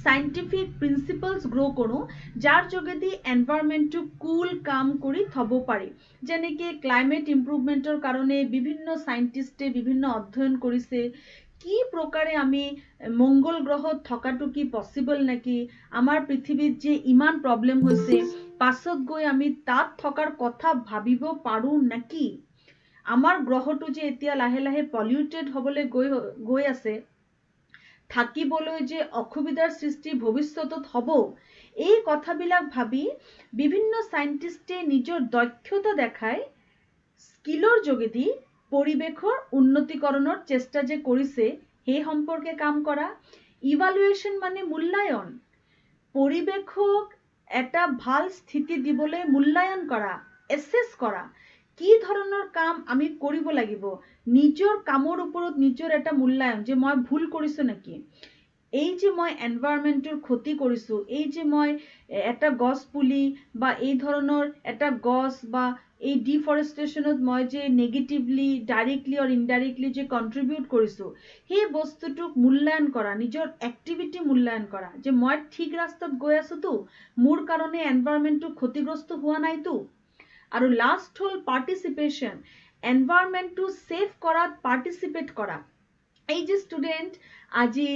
সাইন্টিফিক প্রিন্সিপলস গ্রো করু, যার যোগেদি এনভায়রনমেন্টটো কুল কাম কৰি থব পাৰি। যেনেকে ক্লাইমেট ইম্প্ৰুভমেন্টৰ কাৰণে বিভিন্ন সাইন্টিস্টে বিভিন্ন অধ্যয়ন কৰিছে, কি প্ৰকাৰে আমি মঙ্গল গ্ৰহত থকাটো কি পসিবল নাকি, আমাৰ পৃথিৱীত যে ইমান প্ৰবলেম হৈছে পাছত গৈ আমি তাত থকাৰ কথা ভাবিব পাৰো নাকি। আমাৰ গ্ৰহটো যে এতিয়া লাহে লাহে পলিউটেড হ'বলৈ গৈ আছে, থাকিবলৈ যে অসুবিধাৰ সৃষ্টি ভৱিষ্যতত হ'ব, এই কথাবিলাক ভাবি বিভিন্ন সাইন্টিষ্টে নিজৰ দক্ষতা দেখাই স্কিলৰ যোগেদি পৰিৱেশৰ উন্নতিকৰণৰ চেষ্টা যে কৰিছে সেই সম্পৰ্কে কাম কৰা। ইভালুৱেশ্যন মানে মূল্যায়ন, পৰিৱেশক এটা ভাল স্থিতি দিবলৈ মূল্যায়ন কৰা, এছেছ কৰা, কি ধৰণৰ কাম আমি কৰিব লাগিব, নিজৰ কামৰ ওপৰত নিজৰ এটা মূল্যায়ন যে মই ভুল কৰিছো নেকি, এই যে মই এনভায়ৰনমেন্টৰ ক্ষতি কৰিছো, এই যে মই এটা গছ পুলি বা এই ধৰণৰ এটা গছ বা এই ডিফৰেষ্টেশ্যনত মই যে নেগেটিভলি ডাইৰেক্টলি অৰ ইনডাইৰেক্টলি যে কন্ট্ৰিবিউট কৰিছো, সেই বস্তুটোক মূল্যায়ন কৰা, নিজৰ এক্টিভিটি মূল্যায়ন কৰা, যে মই ঠিক ৰাস্তাত গৈ আছো তো, মোৰ কাৰণে এনভায়ৰনমেন্টটো ক্ষতিগ্ৰস্ত হোৱা নাইতো। আৰু লাষ্ট হ'ল পাৰ্টিচিপেশ্যন, এনভায়ৰনমেন্টটো সেভ কৰাত পাৰ্টিচিপেট কৰা। এই যে ষ্টুডেন্ট আজি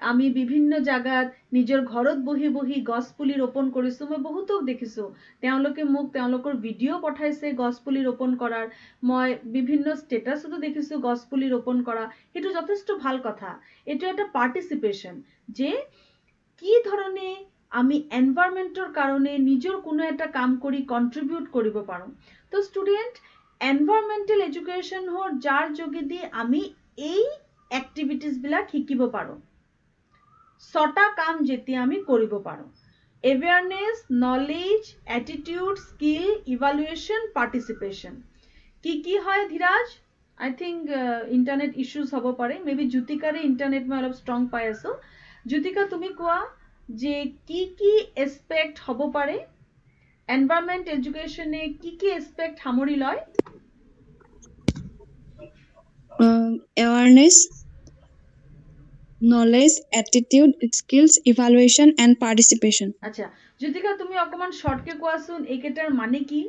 আমি বিভিন্ন জায়গাত নিজৰ ঘৰত বহি বহি গছ পুলি ৰোপণ কৰিছো, মই বহুতক দেখিছো, তেওঁলোকে মোক তেওঁলোকৰ ভিডিঅ' পঠাইছে গছ পুলি ৰোপণ কৰাৰ, মই বিভিন্ন ষ্টেটাছতো দেখিছো গছ পুলি ৰোপণ কৰা, সেইটো যথেষ্ট ভাল কথা। এইটো এটা পাৰ্টিচিপেশ্যন যে কি ধৰণে আমি এনভায়ৰনমেন্টৰ কাৰণে নিজৰ কোনো এটা কাম কৰি কন্ট্ৰিবিউট কৰিব পাৰো। তো ষ্টুডেন্ট এনভায়ৰনমেন্টেল এডুকেশ্যন হ'ল যাৰ যোগেদি আমি এই এক্টিভিটিজ বিলাক শিকিব পাৰো। 6টা কাম যেতিয়া আমি কৰিব পাৰো, awareness, knowledge, attitude, skill, evaluation, participation. কি হয় Dheeraj? I think internet issues হ'ব পাৰে, মে বি জ্যোতিকাৰে ইণ্টাৰনেট মই অলপ ষ্ট্ৰং পাই আছো। জ্যোতিকা তুমি কোৱা যে কি এছপেক্ট হ'ব পাৰে, এনভায়ৰনমেন্ট এডুকেশ্যনে কি এছপেক্ট সামৰি লয়? Awareness, knowledge, attitude, skills, evaluation, and participation. আচ্ছা জ্যোতিকা তুমি অকমান শর্টকে কোৱাচোন এইকেইটাৰ মানে কি?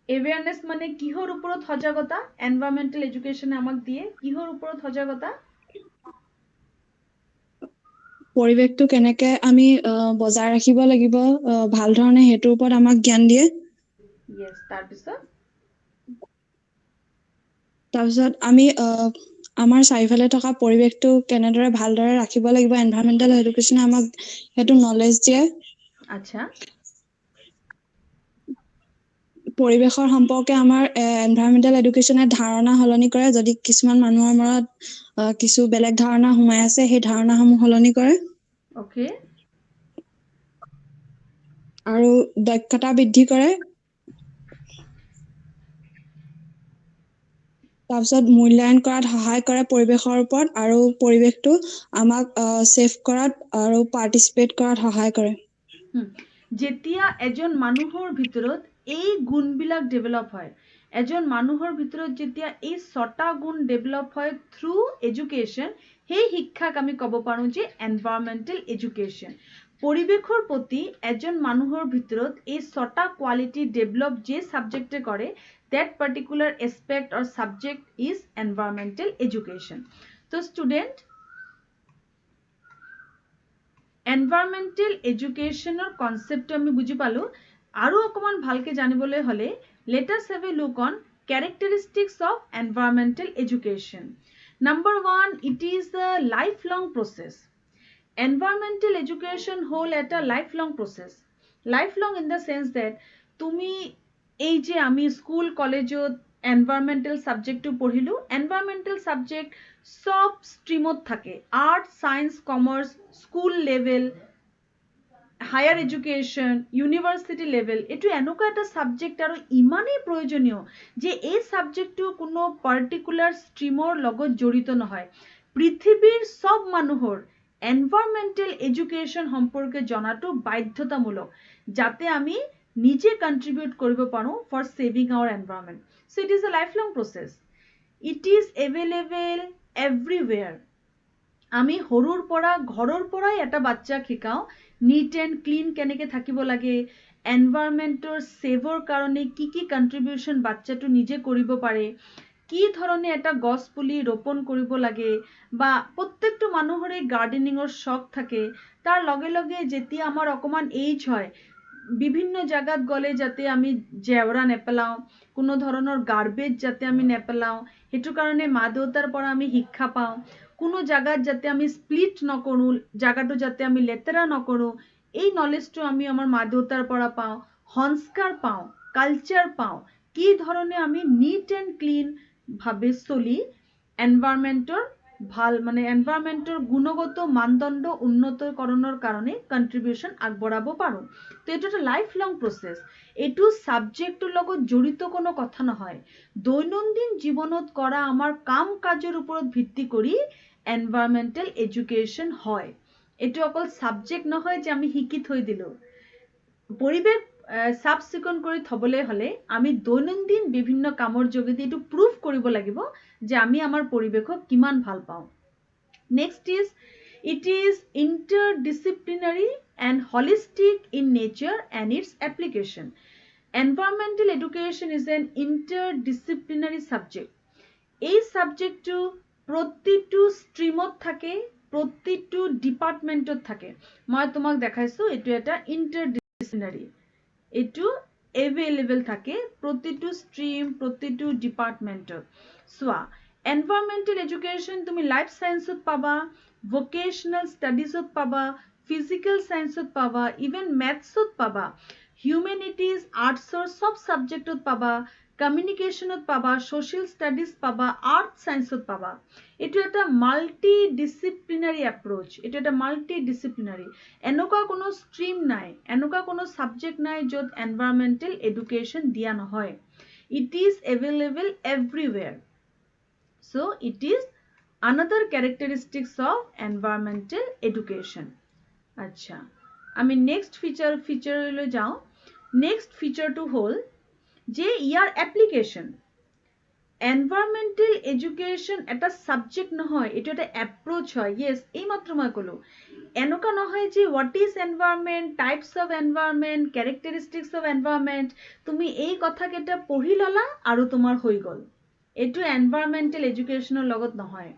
এৱেয়াৰনেছ মানে কিহৰ ওপৰত সজাগতা এনভায়ৰনমেন্টেল এডুকেশ্যনে আমাক দিয়ে, কিহৰ ওপৰত সজাগতা? পৰিৱেশটো কেনেকে আমি বজাই ৰাখিব লাগিব ভাল ধৰণে হেতুৰ ওপৰত আমাক জ্ঞান দিয়ে। ইয়েস, তাৰপিছত আমি আমাৰ চাৰিফালে থকা পৰিৱেশটো কেনেদৰে ভালদৰে ৰাখিব লাগিব, এনভায়ৰনমেন্টেল এডুকেশ্যনে আমাক হেতু নলেজ দিয়ে। আচ্ছা পৰিৱেশৰ সম্পৰ্কে আমাৰ এনভায়ৰনমেন্টেল এডুকেশ্যনে ধাৰণা সলনি কৰে, যদি কিছুমান মানুহৰ মনত কিছু বেলেগ ধাৰণা সোমাই আছে সেই ধাৰণাসমূহ সলনি কৰে। ওকে আৰু দক্ষতা বৃদ্ধি কৰে। তাৰপিছত মূল্যায়ন কৰাত সহায় কৰে পৰিৱেশৰ ওপৰত, আৰু পৰিৱেশটো আমাক সেভ কৰাত আৰু পাৰ্টিচিপেট কৰাত সহায় কৰে। যেতিয়া এজন মানুহৰ ভিতৰত এই গুণবিলাক ডেভেলপ হয়, এজন মানুহৰ ভিতৰত যেতিয়া এই 6টা গুণ ডেভেলপ হয় থ্ৰু এডুকেশ্যন, সেই শিক্ষাক আমি ক'ব পাৰো যে এনভায়ৰনমেন্টেল এডুকেশ্যন। পৰিৱেশৰ প্ৰতি এজন মানুহৰ ভিতৰত এই 6টা কোৱালিটি ডেভেলপ যে সাবজেক্টে কৰে, that particular aspect or subject is environmental education. So student, এনভায়ৰনমেন্টেল এডুকেশ্যনৰ কনসেপ্টটো আমি বুজি পালো। আৰু অকমান ভালকে জানিবলৈ হলে let us have a look on characteristics of environmental education. Number 1, it is a lifelong process. Environmental education whole এটা lifelong process. Lifelong in the sense that তুমি এই যে আমি স্কুল কলেজত এনভায়ৰনমেন্টেল সাবজেক্টটো পঢ়িলো, এনভায়ৰনমেন্টেল সাবজেক্ট সব স্ট্ৰিমত থাকে, art, science, commerce, school level, higher education, university level, এইটো এনেকুৱা এটা সাবজেক্ট আৰু ইমানেই প্ৰয়োজনীয় যে এই সাবজেক্টটো কোনো পাৰ্টিকুলাৰ ষ্ট্ৰীমৰ লগত জড়িত নহয়। পৃথিৱীৰ সব মানুহৰ এনভায়ৰনমেন্টেল এডুকেশ্যন সম্পৰ্কে জনাটো বাধ্যতামূলক, যাতে আমি নিজে কন্ট্ৰিবিউট কৰিব পাৰো for saving our environment. So it is a lifelong process, it is available everywhere. আমি সৰুৰ পৰা ঘৰৰ পৰাই এটা বাচ্চাক শিকাও নিট এণ্ড ক্লিন কেনেকে থাকিব লাগে, এনভায়ৰনমেন্টৰ সেভৰ কাৰণে কি কন্ট্ৰিবিউশন বাচ্চাটো নিজে কৰিব পাৰে, কি ধৰণে এটা গছ পুলি ৰোপণ কৰিব লাগে, বা প্ৰত্যেকটো মানুহৰে গাৰ্ডেনিঙৰ শখ থাকে, তাৰ লগে লগে যেতিয়া আমাৰ অকমান এজ হয়, বিভিন্ন জায়গাত গলে যাতে আমি জেওৰা নেপেলাও, কোনো ধৰণৰ গাৰ্বেজ যাতে আমি নেপেলাও, সেইটো কাৰণে মা দেউতাৰ পৰা আমি শিক্ষা পাওঁ। কোনো জায়গাত যাতে আমি স্প্লিট নকৰো, জায়গাটো যাতে আমি লেতেৰা নকৰো, এই নলেজটো আমি আমাৰ মা দেউতাৰ পৰা পাওঁ। সংস্কাৰ পাওঁ, কালচাৰ পাওঁ, কি ধৰণে আমি নিট এণ্ড ক্লিন ভাবে চলি এনভায়ৰনমেন্টৰ ভাল মানে এনভায়ৰনমেন্টৰ গুণগত মানদণ্ড উন্নতকৰণৰ কাৰণে কন্ট্ৰিবিউশন আগবঢ়াব পাৰো। তো এইটো এটা লাইফ লং প্ৰচেছ। এইটো সাবজেক্টৰ লগত জড়িত কোনো কথা নহয়। দৈনন্দিন জীৱনত কৰা আমাৰ কাম কাজৰ ওপৰত ভিত্তি কৰি এনভায়ৰনমেন্টাল এডুকেশ্যন হয়। এইটো অকল সাবজেক্ট নহয় যে আমি শিকি থৈ দিলো। পৰিৱেশ চাফ চিকুণ কৰি থবলৈ হলে আমি দৈনন্দিন বিভিন্ন কামৰ যোগেদি এইটো প্ৰুভ কৰিব লাগিব যে আমি আমাৰ পৰিৱেশক কিমান ভাল পাওঁ। Next is it is interdisciplinary and holistic in nature and its application. Environmental education is an interdisciplinary subject. এই সাবজেক্টটো প্ৰতিটো ষ্ট্ৰীমত থাকে, প্ৰতিটো ডিপাৰ্টমেন্টত থাকে। মই তোমাক দেখাইছো এইটো এটা ইন্টাৰডিসিপ্লিনাৰী, এইটো এভেইলেবল থাকে প্ৰতিটো ষ্ট্ৰীম, প্ৰতিটো ডিপাৰ্টমেন্টত। চোৱা, এনভায়ৰনমেন্টাল এডুকেশ্যন তুমি লাইফ সায়েন্সত পাবা, ভোকেশনাল ষ্টাডিজত পাবা, ফিজিকেল সায়েন্সত পাবা, ইভেন মেথছত পাবা, হিউমেনিটিজ আৰ্টছৰ সব সাবজেক্টত পাবা, কমিউনিকেশনত পাবা, সোশ্যাল ষ্টাডিজ পাবা, আৰ্ট সায়েন্সত পাবা। এইটো এটা মাল্টি ডিসিপ্লিনাৰী এপ্ৰোচ, এইটো এটা মাল্টি ডিসিপ্লিনাৰী। এনেকুৱা কোনো ষ্ট্ৰীম নাই, এনেকুৱা কোনো সাবজেক্ট নাই য'ত এনভায়ৰনমেন্টাল এডুকেশ্যন দিয়া নহয়। It is available everywhere. So it is another characteristics of environmental education. আচ্ছা, আমি নেক্সট ফিচাৰলৈ যাওঁ। নেক্সট ফিচাৰটো হ'ল যে ইয়াৰ এপ্লিকেশ্যন। এনভায়ৰনমেন্টাল এডুকেশ্যন এটা সাবজেক্ট নহয়, এইটো এটা এপ্ৰোচ হয়। ইয়েছ, এইমাত্ৰ মই ক'লো। এনেকুৱা নহয় যে what is environment, types of environment, characteristics of environment, তুমি এই কথাকেইটা পঢ়ি ল'লা আৰু তোমাৰ হৈ গ'ল। এইটো এনভায়ৰনমেন্টাল এডুকেশ্যনৰ লগত নহয়।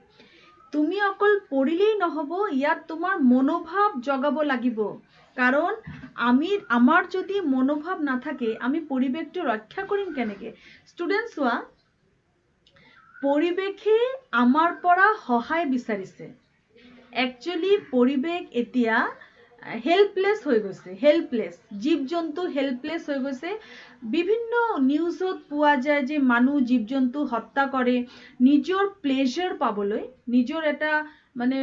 তুমি অকল পঢ়িলেই নহব, ইয়াত তোমাৰ মনোভাৱ জগাব লাগিব। কাৰণ আমাৰ যদি মনোভাৱ নাথাকে আমি পৰিৱেশটো ৰক্ষা কৰিম কেনেকে? ষ্টুডেন্ট চোৱা, পৰিৱেশে আমাৰ পৰা সহায় বিচাৰিছে। একচুয়ালি পৰিৱেশ এতিয়া হেল্পলেস হৈ গৈছে, হেল্পলেস। জীৱ জন্তু হেল্পলেস হৈ গৈছে। বিভিন্ন নিউজত পোৱা যায় যে মানুহ জীৱ জন্তু হত্যা কৰে নিজৰ প্লেজাৰ পাবলৈ, নিজৰ এটা মানে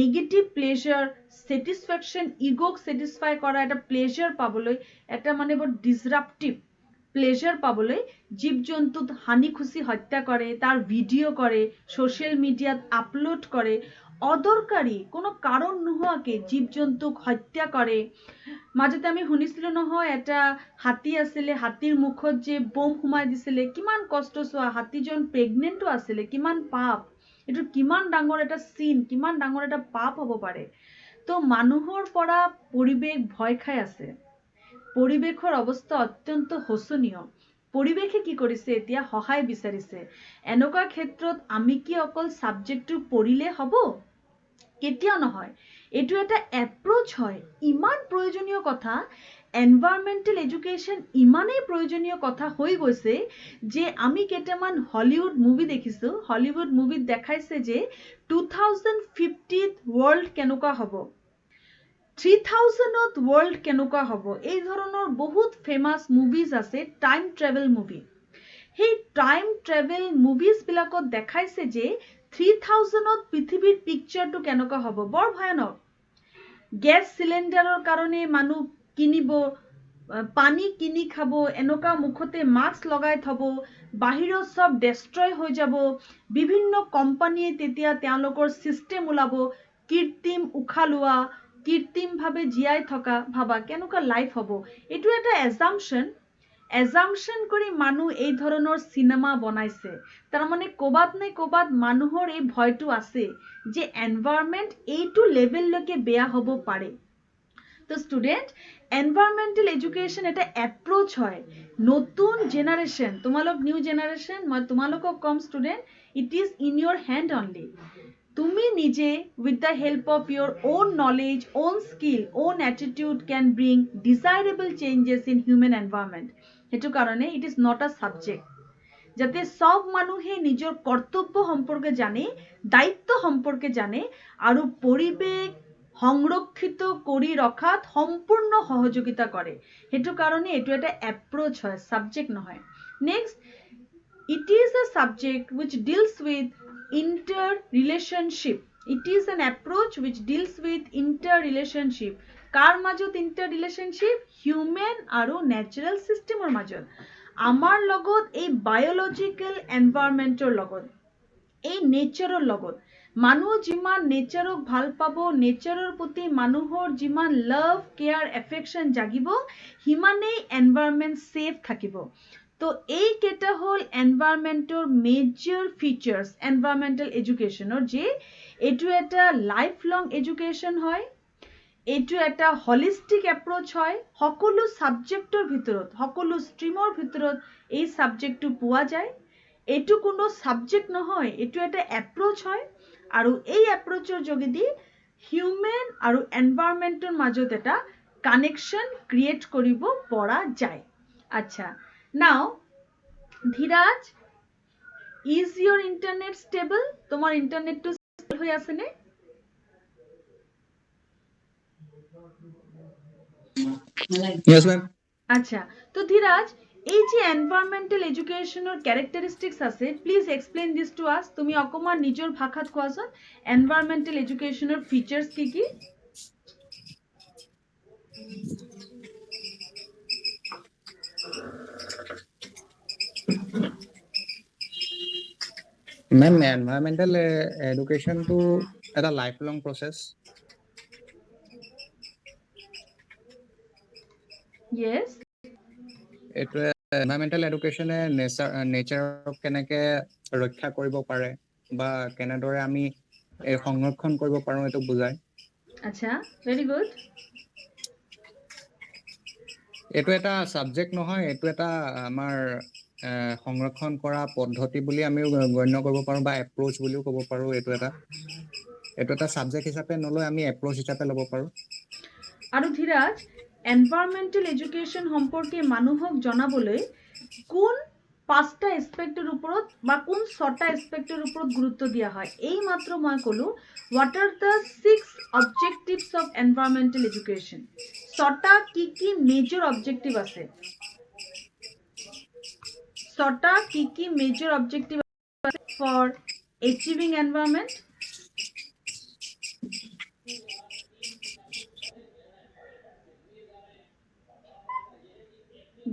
নেগেটিভ প্লেজাৰ, স্যাটিসফ্যাকশন, ইগোক স্যাটিসফাই কৰা এটা প্লেজাৰ পাবলৈ, এটা মানে বৰ ডিসৰাপটিভ প্লেজাৰ পাবলৈ জীৱ জন্তুত হানি খুচি হত্যা কৰে, তাৰ ভিডিও কৰে, সোশ্যাল মিডিয়াত আপলোড কৰে, অদৰকাৰী কোনো কাৰণ নোহোৱাকে জীৱ জন্তুক হত্যা কৰে। মাজতে আমি শুনিছিলো নহয় এটা হাতী আছিলে, হাতীৰ মুখত যে বোম সোমাই দিছিলে, কিমান কষ্ট। চোৱা, হাতীজন প্ৰেগনেন্টও আছিলে, কিমান পাপ। এইটো কিমান ডাঙৰ এটা চিন, কিমান ডাঙৰ এটা পাপ হ'ব পাৰে। তো মানুহৰ পৰা পৰিৱেশ ভয় খাই আছে। পৰিৱেশৰ অৱস্থা অত্যন্ত শোচনীয়। পৰিৱেশে কি কৰিছে এতিয়া? সহায় বিচাৰিছে। এনেকুৱা ক্ষেত্ৰত আমি কি অকল সাবজেক্টটো পঢ়িলে হ'ব? কেতিয়াও নহয়। এইটো এটা এপ্ৰোচ হয়। ইমান প্ৰয়োজনীয় কথা, এনভায়ৰনমেন্টাল এডুকেশ্যন ইমানেই প্ৰয়োজনীয় কথা হৈ গৈছে যে আমি কেইটামান হলিউড মুভি দেখিছো। হলিউড মুভিত দেখাইছে যে 2050ত ৱৰ্ল্ড কেনেকুৱা হ'ব, 3000ত ৱৰ্ল্ড কেনেকুৱা হ'ব। এই ধৰণৰ বহুত ফেমাস মুভিজ আছে, টাইম ট্ৰেভেল মুভি। সেই টাইম ট্ৰেভেল মুভিজ বিলাকত দেখাইছে যে 3000ত পৃথিৱীৰ পিকচাৰটো কেনেকুৱা হ'ব, বৰ ভয়ানক। গেছ সিলিন্ডাৰৰ কাৰণে মানুহ কিনিব, পানী কিনি খাব, এনেকুৱা মুখতে মাস্ক লগাই থব, বাহিৰত সব ডেষ্ট্ৰয় হৈ যাব। বিভিন্ন কোম্পানীয়ে তেতিয়া তেওঁলোকৰ সিস্টেম ওলাব, কৃত্ৰিম উশাহ লোৱা, কৃত্ৰিমভাৱে জীয়াই থকা। ভাবা কেনেকুৱা লাইফ হ'ব। এইটো এটা এজাম্পশন কৰি মানুহ এই ধৰণৰ সিনেমা বনাইছে। তাৰমানে ক'বাত নাই ক'বাত মানুহৰ এই ভয়টো আছে যে এনভায়ৰনমেন্ট এইটো লেভেললৈকে বেয়া হ'ব পাৰে। তো ষ্টুডেন্ট, এনভায়ৰনমেন্টাল এডুকেশ্যন এটা এপ্ৰোচ হয়। নতুন জেনাৰেশ্যন, তোমালোক নিউ জেনাৰেশ্যন, মই তোমালোকক কম student, it is in your hand only. তুমি নিজে with the help of your own knowledge, own skill, own attitude can bring desirable changes in human environment. সেইটো কাৰণে it is not a subject. যাতে সব মানুহে নিজৰ কৰ্তব্য সম্পৰ্কে জানে, দায়িত্ব সম্পৰ্কে জানে আৰু পৰিৱেশ সংৰক্ষিত কৰি ৰখাত সম্পূৰ্ণ সহযোগিতা কৰে। সেইটো কাৰণে এইটো এটা এপ্ৰোচ হয়, সাবজেক্ট নহয়। Next, it is a subject which deals with interrelationship. It is an approach which deals with interrelationship. কাৰ মাজত interrelationship? Human আৰু natural systemৰ মাজত। আমাৰ লগত এই biological environmentৰ লগত, এই নেচাৰৰ লগত। মানুহ যিমান নেচাৰক ভাল পাব, নেচাৰৰ প্ৰতি মানুহৰ যিমান লাভ, কেয়াৰ, এফেকশ্যন জাগিব, সিমানেই এনভাইৰনমেণ্ট ছেফ থাকিব। তো এই কেইটা হ'ল এনভাইৰনমেণ্টৰ মেজৰ ফিচাৰ্ছ এনভাইৰনমেণ্টেল এডুকেশ্যনৰ, যে এইটো এটা লাইফ লং এডুকেশ্যন হয়, এইটো এটা হলিষ্টিক এপ্ৰ'চ হয়। সকলো ছাবজেক্টৰ ভিতৰত, সকলো ষ্ট্ৰীমৰ ভিতৰত এই ছাবজেক্টটো পোৱা যায়। এইটো কোনো ছাবজেক্ট নহয়, এইটো এটা এপ্ৰ'চ হয়। আৰু এই এপ্ৰ'চৰ যোগেদি হিউমেন আৰু এনভাইৰনমেণ্টৰ মাজত এটা কানেকশ্যন ক্ৰিয়েট কৰিব পৰা যায়। আচ্ছা, now Dhiraj, is your internet stable? তোমাৰ ইণ্টাৰনেটটো ষ্টেবল হৈ আছেনে? Yes, ma'am. আচ্ছা, তো ধীৰাজ, এই যে এনভাইৰনমেণ্টেল এডুকেশ্যনৰ কেৰেক্টাৰিষ্টিক্স আছে, প্লিজ এক্সপ্লেইন দিছ টু আছ। তুমি অকণমান নিজৰ ভাষাত কোৱাচোন এনভাইৰনমেণ্টেল এডুকেশ্যনৰ ফিচাৰ্ছ কি কি? Ma'am, environmental education to a lifelong process. Yes. এইটো এনভাইৰনমেণ্টেল এডুকেশ্যনে নেচাৰক কেনেকৈ ৰক্ষা কৰিব পাৰে বা কেনেদৰে আমি সংৰক্ষণ কৰিব পাৰোঁ এইটো বুজায়। আচ্ছা, ভেৰি গুড। এইটো এটা ছাবজেক্ট নহয়, এইটো এটা আমাৰ সংৰক্ষণ কৰা পদ্ধতি বুলি আমিও গণ্য কৰিব পাৰোঁ বা এপ্ৰ'চ বুলিও ক'ব পাৰোঁ। এইটো এটা ছাবজেক্ট হিচাপে নলৈ আমি এপ্ৰ'চ হিচাপে ল'ব পাৰোঁ। আৰু ধীৰাজ, এনভাইৰনমেণ্টেল এডুকেশ্যন সম্পৰ্কে মানুহক জনাবলৈ কোন 5টা এছপেক্টৰ ওপৰত বা কোন 6টা এছপেক্টৰ ওপৰত গুৰুত্ব দিয়া হয়? এই মাত্ৰ মই ক'লোঁ what are the 6 objectives of environmental education. 6টা কি কি মেজৰ অবজেক্টিভ আছে? 6টা কি কি মেজৰ অবজেক্টিভ আছে for achieving environment?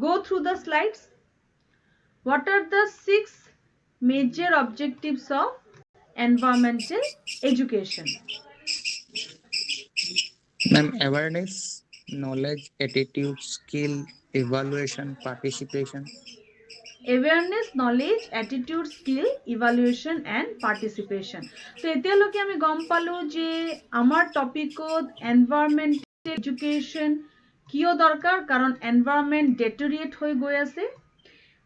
Go through the slides. What are the 6 major objectives of environmental education? Ma'am, awareness, knowledge, attitude, skill, evaluation, participation. Awareness, knowledge, attitude, skill, evaluation and participation. So এতিয়ালৈকে আমি গম পালো যে আমাৰ টপিকত environmental education কিয় দৰকাৰ? কাৰণ environment ডেটেৰিয়েট হৈ গৈ আছে,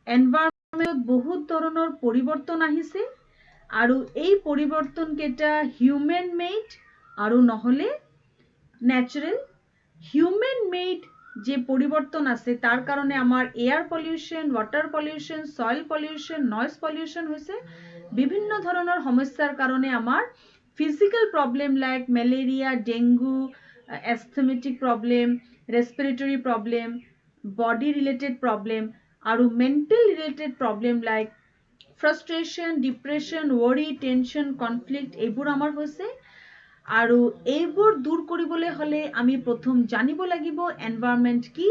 এনভাইৰনমেণ্টত বহুত ধৰণৰ পৰিৱৰ্তন আহিছে আৰু এই পৰিৱৰ্তন কেইটা হিউমেন মেড আৰু নহলে ন্যাচাৰাল। হিউমেন মেড যে পৰিৱৰ্তন আছে তাৰ কাৰণে আমাৰ air pollution, water pollution, soil pollution, noise pollution হৈছে। বিভিন্ন ধৰণৰ সমস্যাৰ কাৰণে আমাৰ physical problem like malaria, dengue, asthmatic problem, respiratory problem, body related problem আৰু mental related problem like frustration, depression, worry, tension, conflict এইবোৰ আমাৰ হৈছে। আৰু এইবোৰ দূৰ কৰিবলৈ হলে আমি প্ৰথম জানিব লাগিব এনভাইৰনমেন্ট কি।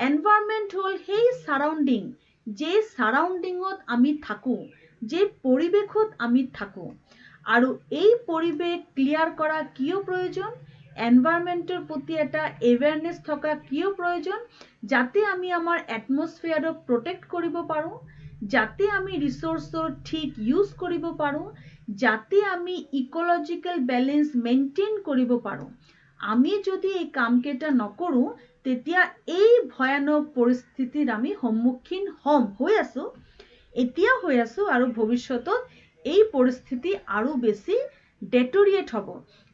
এনভাইৰনমেন্ট হল সেই সাৰাউণ্ডিং, যে সাৰাউণ্ডিঙত আমি থাকো, যে পৰিৱেশত আমি থাকো। আৰু এই পৰিৱেশ ক্লিয়াৰ কৰা কিয় প্ৰয়োজন? এনভাইৰনমেন্টৰ প্ৰতি এটা এৱেৰনেছ থকা কিয় প্ৰয়োজন? যাতে আমি আমাৰ এটমস্ফিয়াৰক প্ৰটেক্ট কৰিব পাৰো, যাতে আমি ৰিসোৰ্সৰ ঠিক ইউজ কৰিব পাৰো, যাতে আমি ইকোলজিক্যাল ব্যালেন্স মেইনটেইন কৰিব পাৰো। আমি যদি এই কামকেইটা নকৰো তেতিয়া এই ভয়ানক পৰিস্থিতিৰ আমি সন্মুখীন হৈ আছো, এতিয়া হৈ আছো আৰু ভৱিষ্যতত এই পৰিস্থিতি আৰু বেছি ডেটৰিয়েট হ'ব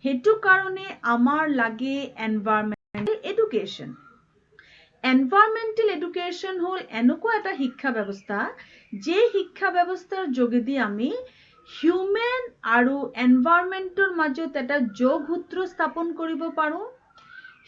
হেতু কাৰণে আমাৰ লাগে এনভায়ৰনমেন্টাল এডুকেশ্যন এনভায়ৰনমেন্টাল এডুকেশ্যন হ'ল এনেকুৱা এটা শিক্ষা ব্যৱস্থা যে শিক্ষা ব্যৱস্থাৰ যোগেদি আমি হিউমেন আৰু এনভায়ৰনমেন্টৰ মাজত এটা যোগসূত্ৰ স্থাপন কৰিব পাৰোঁ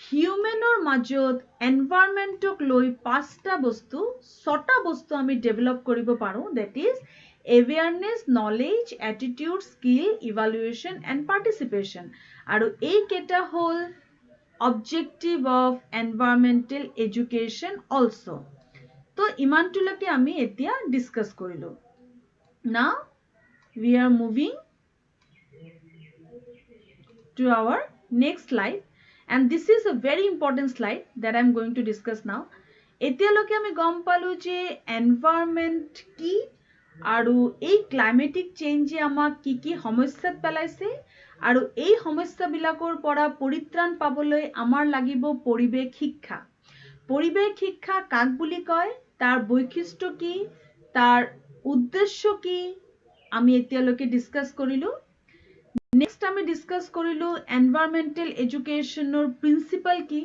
হিউমেনৰ মাজত এনভায়ৰনমেন্টক লৈ 5টা বস্তু 6টা বস্তু আমি ডেভেলপ কৰিব পাৰোঁ that is awareness knowledge attitude skill evaluation and participation আৰু এই কেইটা হ'ল objective of environmental education also তো ইমানটোলৈকে আমি এতিয়া ডিসকাস কৰিলো now we are moving to our next slide and this is a very important slide that I am going to discuss now এতিয়ালৈকে আমি গম পালো যে environment কি আৰু এই ক্লাইমেটিক চেঞ্জে আমাক কি সমস্যাত পেলাইছে আৰু এই সমস্যাবিলাকৰ পৰা পৰিত্ৰাণ পাবলৈ আমাৰ লাগিব পৰিৱেশ শিক্ষা কাক বুলি কয় তাৰ বৈশিষ্ট্য কি তাৰ উদ্দেশ্য কি আমি এতিয়ালৈকে ডিসকাস কৰিলো নেক্সট আমি ডিসকাস কৰিলো এনভায়ৰনমেন্টাল এডুকেশ্যনৰ প্ৰিন্সিপাল কি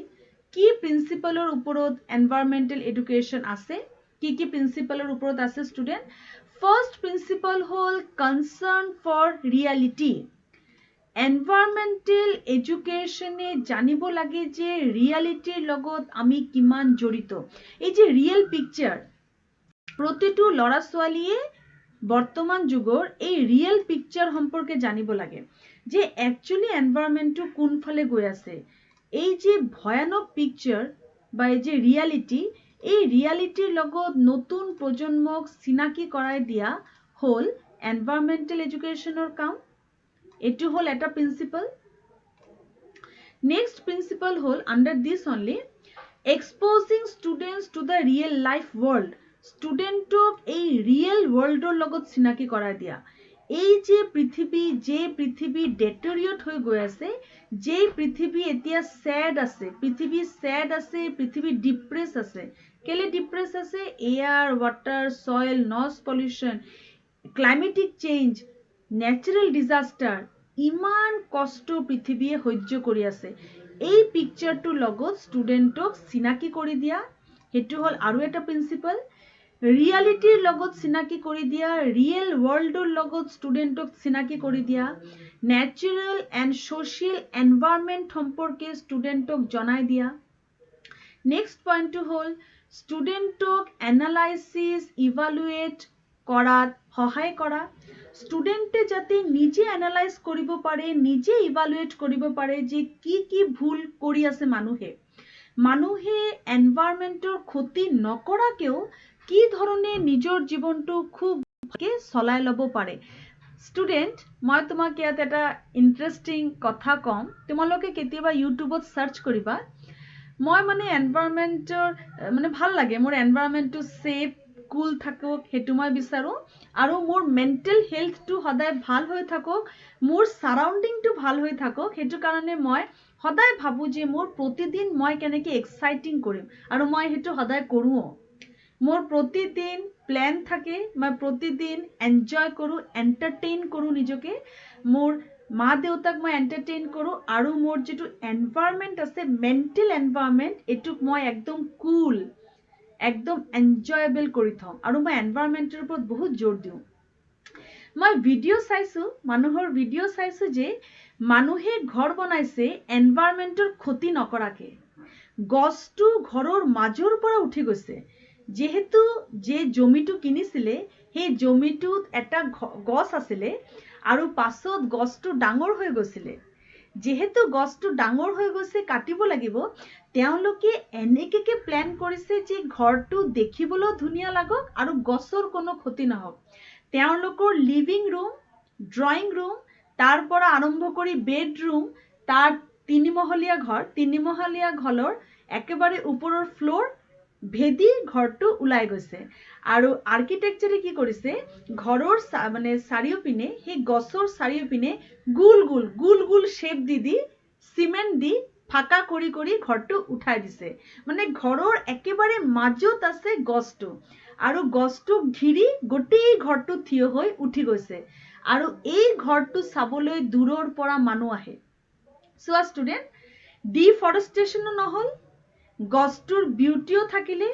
প্ৰিন্সিপালৰ ওপৰত এনভায়ৰনমেন্টাল এডুকেশ্যন আছে কি প্ৰিন্সিপালৰ ওপৰত আছে ষ্টুডেন্ট ফাৰ্স্ট প্ৰিন্সিপাল হ'ল কনসাৰ্ন ফৰ ৰিয়েলিটি এনভায়ৰনমেন্টাল এডুকেশ্যনে জানিব লাগে যে ৰিয়েলিটিৰ লগত আমি কিমান জড়িত এই যে ৰিয়েল পিকচাৰ প্ৰতিটো লৰা ছোৱালীয়ে বৰ্তমান যুগৰ এই ৰিয়েল পিকচাৰ সম্পৰ্কে জানিব লাগে যে একচুয়ালি এনভায়ৰনমেন্টটো কোনফালে গৈ আছে এই যে ভয়ানক পিকচাৰ বা এই যে ৰিয়েলিটি এই ৰিয়েলিটিৰ লগত নতুন প্ৰজন্মক চিনাকি কৰাই দিয়া হ'ল এনভায়ৰনমেন্টাল এডুকেশ্যনৰ কাম এটো হল এটা প্ৰিন্সিপাল নেক্সট প্ৰিন্সিপাল হল under this only exposing students to the real life world ষ্টুডেন্টক এই ৰিয়েল ওয়াৰ্ল্ডৰ লগত চিনাকি কৰাই দিয়া এই যে পৃথিৱী ডেটৰিয়েট হৈ গৈ আছে যে পৃথিৱী এতিয়া স্যাড আছে পৃথিৱী ডিপ্ৰেস আছে কেলে ডিপ্ৰেস আছে air water soil noise pollution climatic change natural disaster ইমান কষ্ট পৃথিৱীয়ে সহ্য কৰি আছে এই পিকচাৰটোৰ লগত ষ্টুডেন্টক চিনাকি কৰি দিয়া হেতু হল আৰু এটা প্ৰিন্সিপাল ৰিয়েলিটিৰ লগত চিনাকি কৰি দিয়া ৰিয়েল ওয়াৰ্ল্ডৰ লগত ষ্টুডেন্টক চিনাকি কৰি দিয়া ন্যাচাৰাল এন্ড সোশ্যাল এনভায়ৰনমেন্ট সম্পৰ্কে ষ্টুডেন্টক জনাই দিয়া নেক্সট পইণ্টটো হল ষ্টুডেন্টক এনালাইসিস ইভালুয়েট কৰাত সহায় কৰা ষ্টুডেন্টে যাতে নিজে এনালাইজ কৰিব পাৰে নিজে ইভালুয়েট কৰিব পাৰে যে কি ভুল কৰি আছে মানুহে এনভায়ৰনমেন্টৰ ক্ষতি নকৰাকেও কি ধৰণে নিজৰ জীৱনটো খুব ভালকে চলাই ল'ব পাৰে ষ্টুডেন্ট মই তোমাক ইয়াত এটা ইন্টাৰেষ্টিং কথা কম তোমালোকে কেতিয়াবা ইউটিউবত সাৰ্চ কৰিবা মই মানে এনভায়ৰনমেন্টৰ মানে ভাল লাগে মোৰ এনভায়ৰনমেন্টটো সেফ কুল থাকক হেতু মই বিচাৰো আৰু মোৰ মেন্টাল হেলথটো সদায় ভাল হৈ থাকক মোৰ সাৰাউন্ডিংটো ভাল হৈ থাকক হেতু কাৰণে মই সদায় ভাবো যে মোৰ প্ৰতিদিন মই কেনেকৈ এক্সাইটিং কৰিম আৰু মই হেতু সদায় কৰোঁ মোৰ প্ৰতিদিন প্ল্যান থাকে মই প্ৰতিদিন এনজয় কৰো এন্টাৰটেইন কৰো নিজকে মোৰ মা দেউতাক মই এন্টাৰটেইন কৰো আৰু মোৰ যেটো এনভায়ৰনমেন্ট আছে মেন্টাল এনভায়ৰনমেন্ট এটুক মই একদম কুল একদম এনজয়েবল কৰি থওঁ আৰু মই এনভায়ৰনমেন্টৰ ওপৰত বহুত জোৰ দিওঁ মই ভিডিঅ' চাইছো মানুহৰ ভিডিঅ' চাইছো যে মানুহে ঘৰ বনাইছে এনভায়ৰনমেন্টৰ ক্ষতি নকৰাকে গছটো ঘৰৰ মাজৰ পৰা উঠি গৈছে যেহেতু যে জমিটো কিনিছিলে সেই জমিটোত এটা গছ আছিলে আৰু পাছত গছটো ডাঙৰ হৈ গৈছিলে যেহেতু গছটো ডাঙৰ হৈ গৈছে কাটিব লাগিব তেওঁলোকে এনেকৈ প্ল্যান কৰিছে যে ঘৰটো দেখিবলৈ ধুনীয়া লাগক আৰু গছৰ কোনো ক্ষতি নহওক তেওঁলোকৰ লিভিং ৰুম ড্ৰয়িং ৰুম তাৰ পৰা আৰম্ভ কৰি বেডৰুম তাৰ তিনিমহলীয়া ঘৰৰ একেবাৰে ওপৰৰ ফ্লোৰ ভেদি ঘৰটো ওলাই গৈছে আৰু আৰ্কিটেকচাৰে কি কৰিছে ঘৰৰ মানে চাৰিওপিনে সেই গছৰ চাৰিওপিনে গুল শেপ দি সিমেন্ট দি ফাঁকা কৰি ঘৰটো উঠাই দিছে মানে ঘৰৰ একেবাৰে মাজত আছে গছটো আৰু গছটোক ঘিৰি গোটেই ঘৰটো থিয় হৈ উঠি গৈছে আৰু এই ঘৰটো চাবলৈ দূৰৰ পৰা মানুহ আহে চোৱা ষ্টুডেণ্ট ডিফৰেষ্টেশ্যনো নহল গছটোৰ বিউটিও থাকিলে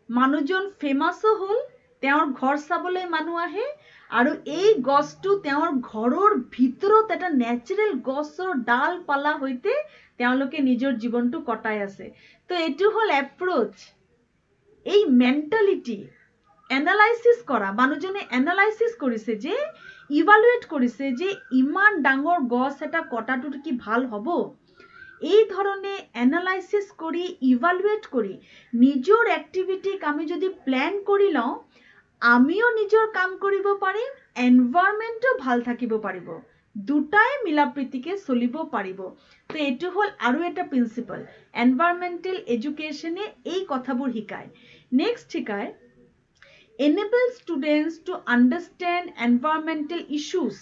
মানুহজন ফেমাসো হল তেওঁৰ ঘৰ চাবলৈ মানুহ আহে আৰু এই গছটো তেওঁৰ ঘৰৰ ভিতৰত এটা নেচাৰেল গছৰ ডাল পালা হৈতে তেওঁলোকে নিজৰ জীৱনটো কটাই আছে তো এইটো হল এপ্ৰোচ এই মেন্টালিটি এনালাইসিস কৰা মানুহজনে এনালাইসিস কৰিছে যে ইভালুৱেট কৰিছে যে ইমান ডাঙৰ গছ এটা কটাটো কি ভাল হ'ব এই ধৰণে এনালাইসিস কৰি ইভালুৱেট কৰি নিজৰ এক্টিভিটিক আমি যদি প্ল্যান কৰি লওঁ আমিও নিজৰ কাম কৰিব পাৰিম এনভায়ৰনমেন্টও ভাল থাকিব পাৰিব দুটাই মিলাপ্ৰীতিকে চলিব পাৰিব তো এইটো হল আৰু এটা প্ৰিন্সিপল এনভায়ৰনমেন্টাল এডুকেশনে এই কথাবোৰ শিকায় নেক্সট শিকায় enable students to understand environmental issues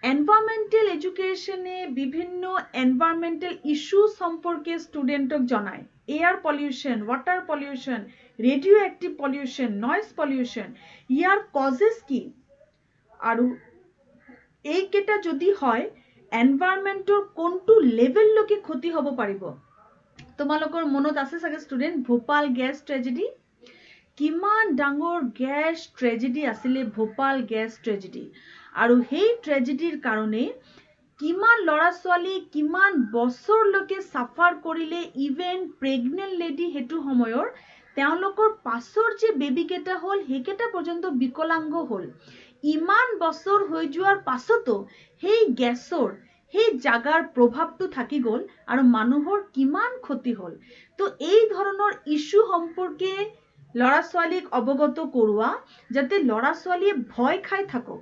environmental education এ বিভিন্ন environmental issues সম্পর্কে স্টুডেন্টক জানায় air pollution water pollution radioactive pollution noise pollution ইয়াৰ causes কি আৰু এই কেটা যদি হয় এনভায়ৰনমেন্টৰ কোনটো লেভেল লৈকে ক্ষতি হ'ব পাৰিব তোমালোকৰ মনত আছে চাগে স্টুডেন্ট ভোপাল গ্যাস ট্ৰেজেডি কিমান ডাঙৰ গ্যাস ট্ৰেজেডি আছিলে ভোপাল গ্যাস ট্ৰেজেডি আৰু সেই ট্ৰেজেডিৰ কাৰণে কিমান লৰা ছোৱালী কিমান বছৰলৈকে সাফাৰ কৰিলে ইভেন প্ৰেগনেন্ট লেডি হেতু সময়ৰ তেওঁলোকৰ পাছৰ যে বেবি কেটা হল হেকেটা পৰ্যন্ত বিকলাঙ্গ হল ইমান বছৰ হৈ যোৱাৰ পাছতো সেই গ্যাসৰ সেই জাগাৰ প্ৰভাৱটো থাকি গল আৰু মানুহৰ কিমান ক্ষতি হল তো এই ধৰণৰ ইস্যু সম্পৰ্কে লৰা ছোৱালীক অৱগত কৰোৱা যাতে লৰা ছোৱালীয়ে ভয় খাই থাকক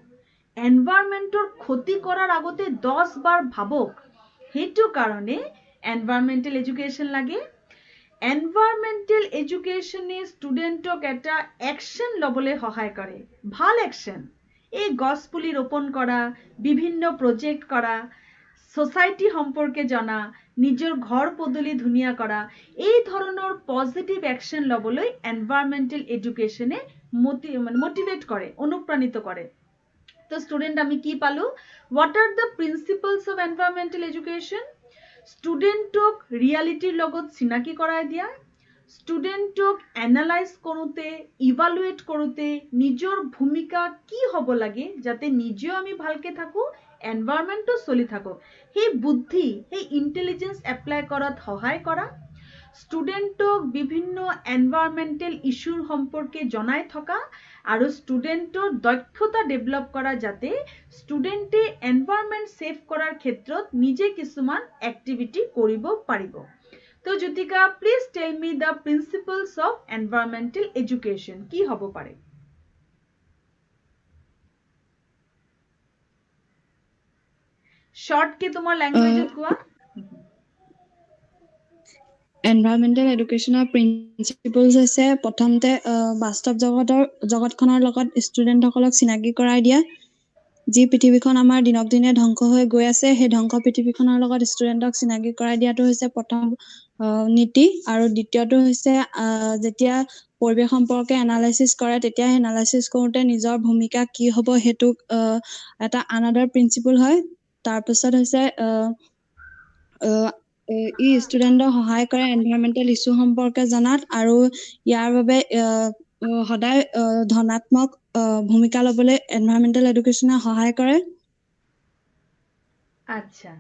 এনভায়ৰনমেন্টৰ ক্ষতি কৰাৰ আগতে 10 বাৰ ভাবক হেতু কাৰণে এনভায়ৰনমেন্টাল এডুকেশন লাগে এনভায়ৰনমেন্টাল এডুকেশনে স্টুডেন্টক এটা অ্যাকশন লবলৈ সহায় কৰে ভাল অ্যাকশন এই গছ পুলি ৰোপণ কৰা বিভিন্ন প্ৰজেক্ট কৰা সোসাইটি সম্পৰ্কে জানা নিজৰ ঘৰ পদলি ধুনিয়া কৰা এই ধৰণৰ পজিটিভ অ্যাকশন লবলৈ এনভায়ৰনমেন্টাল এডুকেশনে মোটিভেট কৰে অনুপ্ৰাণিত কৰে তো স্টুডেন্ট আমি কি পালো what are the principles of environmental education স্টুডেন্টক ৰিয়েলিটিৰ লগত চিনাকি কৰাই দিয়া স্টুডেন্টক এনালাইজ কৰোতে ইভালুৱেট কৰোতে নিজৰ ভূমিকা কি হ'ব লাগে যাতে নিজেও আমি ভালকে থাকো এনভায়ৰনমেন্টও চলি থাকক সেই বুদ্ধি সেই ইন্টেলিজেন্স এপ্লাই কৰাত সহায় কৰা স্টুডেন্টক বিভিন্ন এনভায়ৰনমেন্টাল ইস্যুৰ সম্পৰ্কে জনাই থকা আৰু স্টুডেন্টৰ দক্ষতা ডেভেলপ কৰা যাতে স্টুডেন্টে এনভায়ৰনমেন্ট সেভ কৰাৰ ক্ষেত্ৰত নিজে কিছুমান এক্টিভিটি কৰিব পাৰিব তো Jyotika please tell me the principles of environmental education কি হ'ব পাৰে শৰ্ট কে তোমাৰ ল্যাঙ্গুয়েজত কোয়া এনভায়ৰনমেন্টাল এডুকেশনৰ প্ৰিন্সিপলছ আছে প্ৰথমতে বাস্তৱ জগতখনৰ লগত ষ্টুডেন্টসকলক চিনাকি কৰাই দিয়া যি পৃথিৱীখন আমাৰ দিনক দিনে ধ্বংস হৈ গৈ আছে সেই ধ্বংস পৃথিৱীখনৰ লগত ষ্টুডেন্টক চিনাকি কৰাই দিয়াটো হৈছে প্ৰথম নীতি আৰু দ্বিতীয়টো হৈছে যেতিয়া পৰিৱেশ সম্পৰ্কে এনালাইসিস কৰে তেতিয়া এনালাইসিস কৰোতে নিজৰ ভূমিকা কি হ'ব হেতু এটা আনাদাৰ প্ৰিন্সিপল হয় তাৰপিছত হৈছে ই ষ্টুডেন্টক সহায় কৰে এনভায়ৰনমেন্টাল ইস্যু সম্পৰ্কে জনাত আৰু ইয়াৰ বাবে সদায় ধনাত্মক ভূমিকা লবলৈ এনভায়ৰনমেন্টাল এডুকেশনে সহায় কৰে আচ্ছা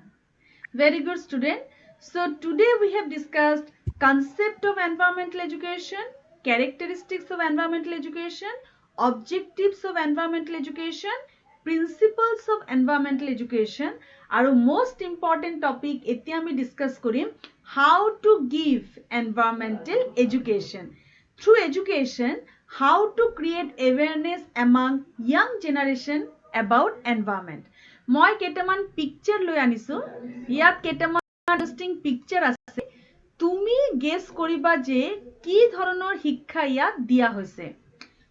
very good student so today we have discussed concept of environmental education characteristics of environmental education objectives of environmental education principles of environmental education আৰু most important topic এতিয়া আমি ডিসকাস কৰিম how to give environmental education through education how to create awareness among young generation about environment মই কেটামান picture লৈ আনিছো ইয়াত কেটামান ইন্টাৰেষ্টিং পিকচাৰ আছে তুমি গেছ কৰিবা যে কি ধৰণৰ শিক্ষা ইয়াত দিয়া হৈছে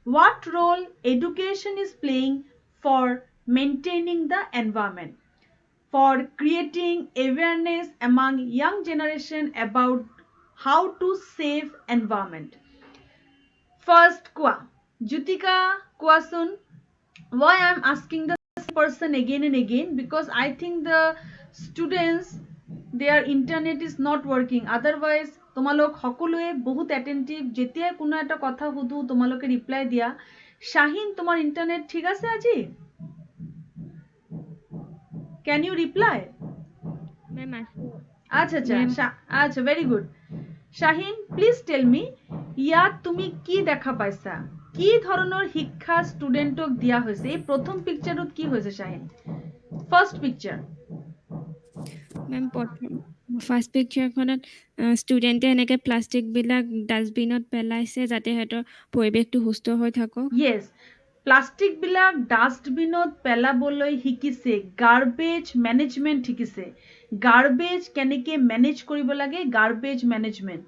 what role education is playing for maintaining the environment for creating awareness among young generation about how to save environment first কোৱা জ্যোতিকা কোৱাচোন why I am asking the person again and again because I think the students their internet is not working. Otherwise তোমালোক সকলোৱে বহুত attentive যেতিয়া কোনো এটা কথা সুধো তোমালোকে ৰিপ্লাই দিয়া শাহিন তোমাৰ ইন্টারনেট ঠিক আছে আজি can you reply Ma'am, আচ্ছা আচ্ছা আচ্ছা very good Shahin please tell মি ইয়াত তুমি কি দেখা পাইছা কি ধৰণৰ শিক্ষা ষ্টুডেন্টক দিয়া হৈছে এই প্ৰথম পিকচাৰত কি হৈছে Shaheen first picture ma'am, first পিকচাৰখনত ষ্টুডেণ্টে এনেকৈ প্লাষ্টিকবিলাক ডাষ্টবিনত পেলাইছে যাতে সিহঁতৰ পৰিৱেশটো সুস্থ হৈ থাকক ইয়েছ প্লাষ্টিক বিলাক ডাষ্টবিনত পেলাবলৈ শিকিছে গাৰ্বেজ মেনেজমেন্ট শিকিছে গাৰ্বেজ কেনেকৈ মেনেজ কৰিব লাগে গাৰ্বেজ মেনেজমেন্ট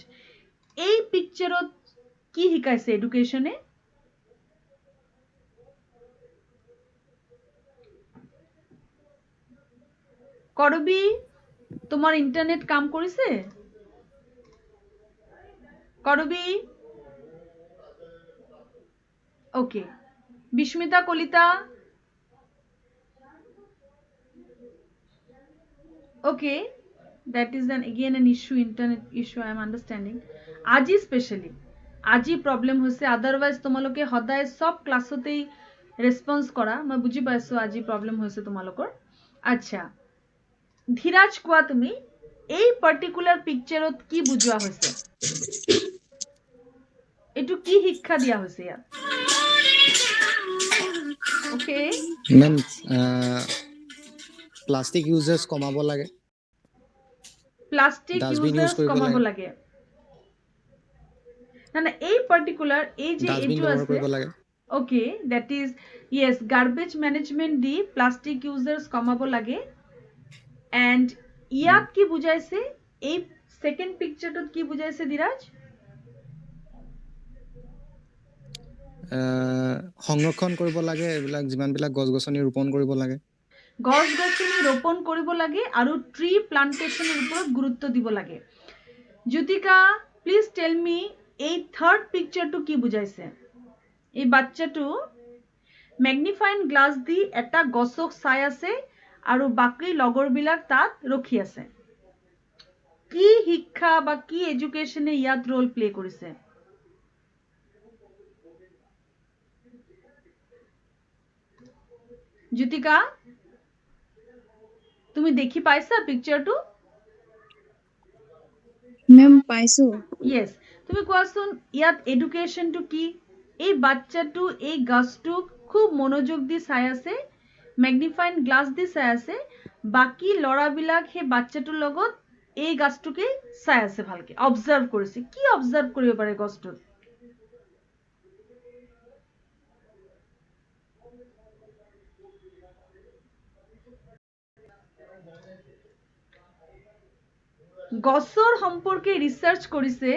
এই পিকচাৰত কি শিকাইছে এডুকেশ্যনে কৰবি তোমাৰ ইন্টাৰনেট কাম কৰিছে কৰবি okay Bismita Kalita okay that is again an issue internet issue I am understanding আজি স্পেশালি আজি প্রবলেম হৈছে আদারওয়াইজ তোমালোকে সদায় সব ক্লাসতেই রেসপন্স করা মই বুঝি পাইছো আজি প্রবলেম হৈছে তোমালোকৰ আচ্ছা ধীৰাজ কোৱা তুমি এই পাৰ্টিকুলাৰ পিকচাৰত কি বুজোৱা হৈছে এটু কি শিক্ষা দিয়া হৈছে ইয়াত ওকে মেম প্লাষ্টিক ইউজেস কমাব লাগে প্লাষ্টিক Dustbin use ইউজেস কৰিব কমাব লাগে। লাগে না এই পাৰ্টিকুলাৰ এই যে ডাষ্টবিন এইটো ব্যৱহাৰ আছে কৰিব লাগে okay that is yes garbage management the plastic users কমাব লাগে and ইয়াত কি বুজাইছে এই সেকেন্ড পিকচারটোত কি বুজাইছে ধীৰাজ সংৰক্ষণ কৰিব লাগে এইবিলাক যিমানবিলাক গছ-গছনি ৰোপণ কৰিব লাগে গছ-গছনি ৰোপণ কৰিব লাগে আৰু ট্ৰি প্লান্টেশনৰ ওপৰত গুৰুত্ব দিব লাগে জ্যোতিকা প্লিজ টেল মি এই থার্ড পিকচারটো কি বুজাইছে এই বাচ্চাটো ম্যাগনিফাইং গ্লাস দি এটা গছক চাই আছে আৰু বাকি লগৰবিলাক তাত ৰখি আছে কি শিক্ষা বা কি এডুকেশনে ইয়াত ৰোল প্লে কৰিছে জ্যোতিকা তুমি দেখি পাইছা পিকচাৰটো মেম পাইছো ইয়েস তুমি কোৱাচোন ইয়াত এডুকেশনটো কি এই বাচ্চাটো এই গাছটোক খুব মনোযোগ দি চাই আছে ম্যাগনিফাইং গ্লাস দি চাই আছে বাকি লৰাবিলাক হে বাচ্চাটোৰ লগত এই গাছটোকে চাই আছে ভালকে অবজাৰ্ভ কৰিছে কি অবজাৰ্ভ কৰিব পাৰে গছটোত গছৰ সম্পৰ্কে ৰিসাৰ্চ কৰিছে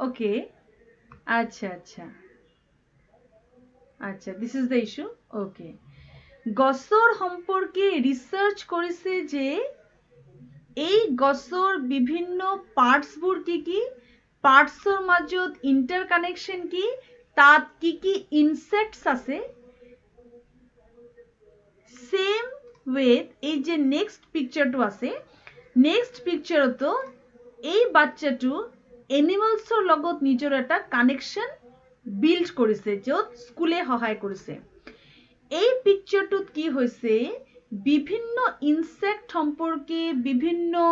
ওকে আচ্ছা আচ্ছা আচ্ছা this is the issue okay গছৰ সম্পৰ্কে ৰিসাৰ্চ কৰিছে যে এই গছৰ বিভিন্ন পাৰ্টসবোৰ কি পাৰ্টসৰ মাজত ইন্টারকানেকশন কি তাত কি ইনসেক্টস আছে সেম উইথ এই যে নেক্সট পিকচারটো আছে নেক্সট পিকচাৰতো এই বাচ্চাটো এনিমেলছৰ লগত নিজৰ এটা কানেকশন বিল্ড কৰিছে য'ত স্কুলে সহায় কৰিছে এই পিকচাৰটোত কি হৈছে বিভিন্ন ইনসেক্ট সম্পৰ্কে বিভিন্ন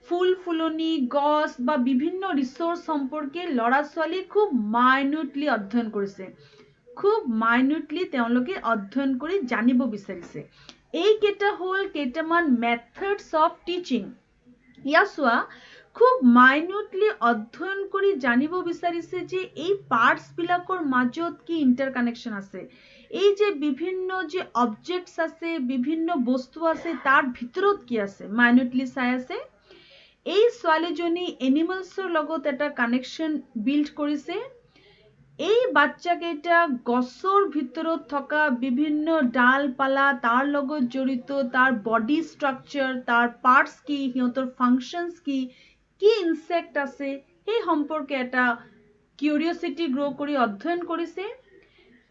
ফুল ফুলনি গছ বা বিভিন্ন ৰিসোৰ্স সম্পৰ্কে লৰা ছোৱালী খুব মাইনুটলি অধ্যয়ন কৰিছে খুব মাইনুটলি তেওঁলোকে অধ্যয়ন কৰি জানিব বিচাৰিছে এই কেটা হল কেটামান মেথডস অফ টিচিং ইয়াসোয়া খুব মাইনুটলি অধ্যয়ন কৰি জানিব বিচাৰিছে যে এই পাৰ্টস বিলাকৰ মাজত কি ইন্টারকানেকশন আছে এই যে বিভিন্ন যে অবজেক্টস আছে বিভিন্ন বস্তু আছে তার ভিতৰত কি আছে মাইনুটলি চাই আছে এই ছোৱালীজনী এনিমেলছৰ লগত এটা কানেকশন বিল্ড কৰিছে এই বাচ্চাকেইটা গছৰ ভিতৰত থকা বিভিন্ন ডাল পালা তাৰ লগত জড়িত তাৰ বডি স্ট্ৰাকচাৰ তাৰ পাৰ্টস কি সিহঁতৰ ফাংশনস কি ইনসেক্ট আছে সেই সম্পৰ্কে এটা কিউৰিওসিটি গ্ৰো কৰি অধ্যয়ন কৰিছে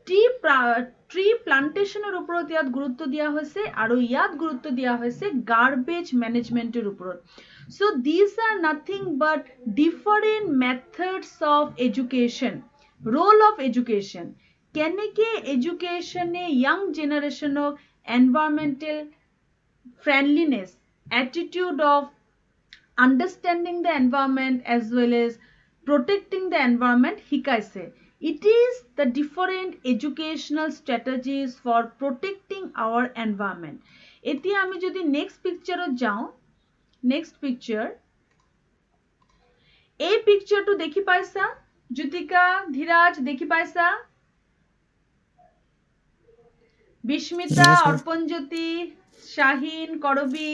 ট্ৰি প্লান্টেশনৰ ওপৰত ইয়াত গুৰুত্ব দিয়া হৈছে আৰু ইয়াত গুৰুত্ব দিয়া হৈছে গাৰ্বেজ মেনেজমেন্টৰ ওপৰত so these are nothing but different methods of education role of education কেনেকে এডুকেশনে young generationক environmental friendliness attitude of understanding the environment as well as protecting the environment hikaise it is the different educational strategies for protecting our environment etia ami jodi next picture ot jao next picture এই পিকচাৰটো দেখি পাইছা জ্যোতিকা ধীৰাজ দেখি পাইছা Bismita Yes, ma'am. অৰ্পণজ্যোতি Shahin কৰবি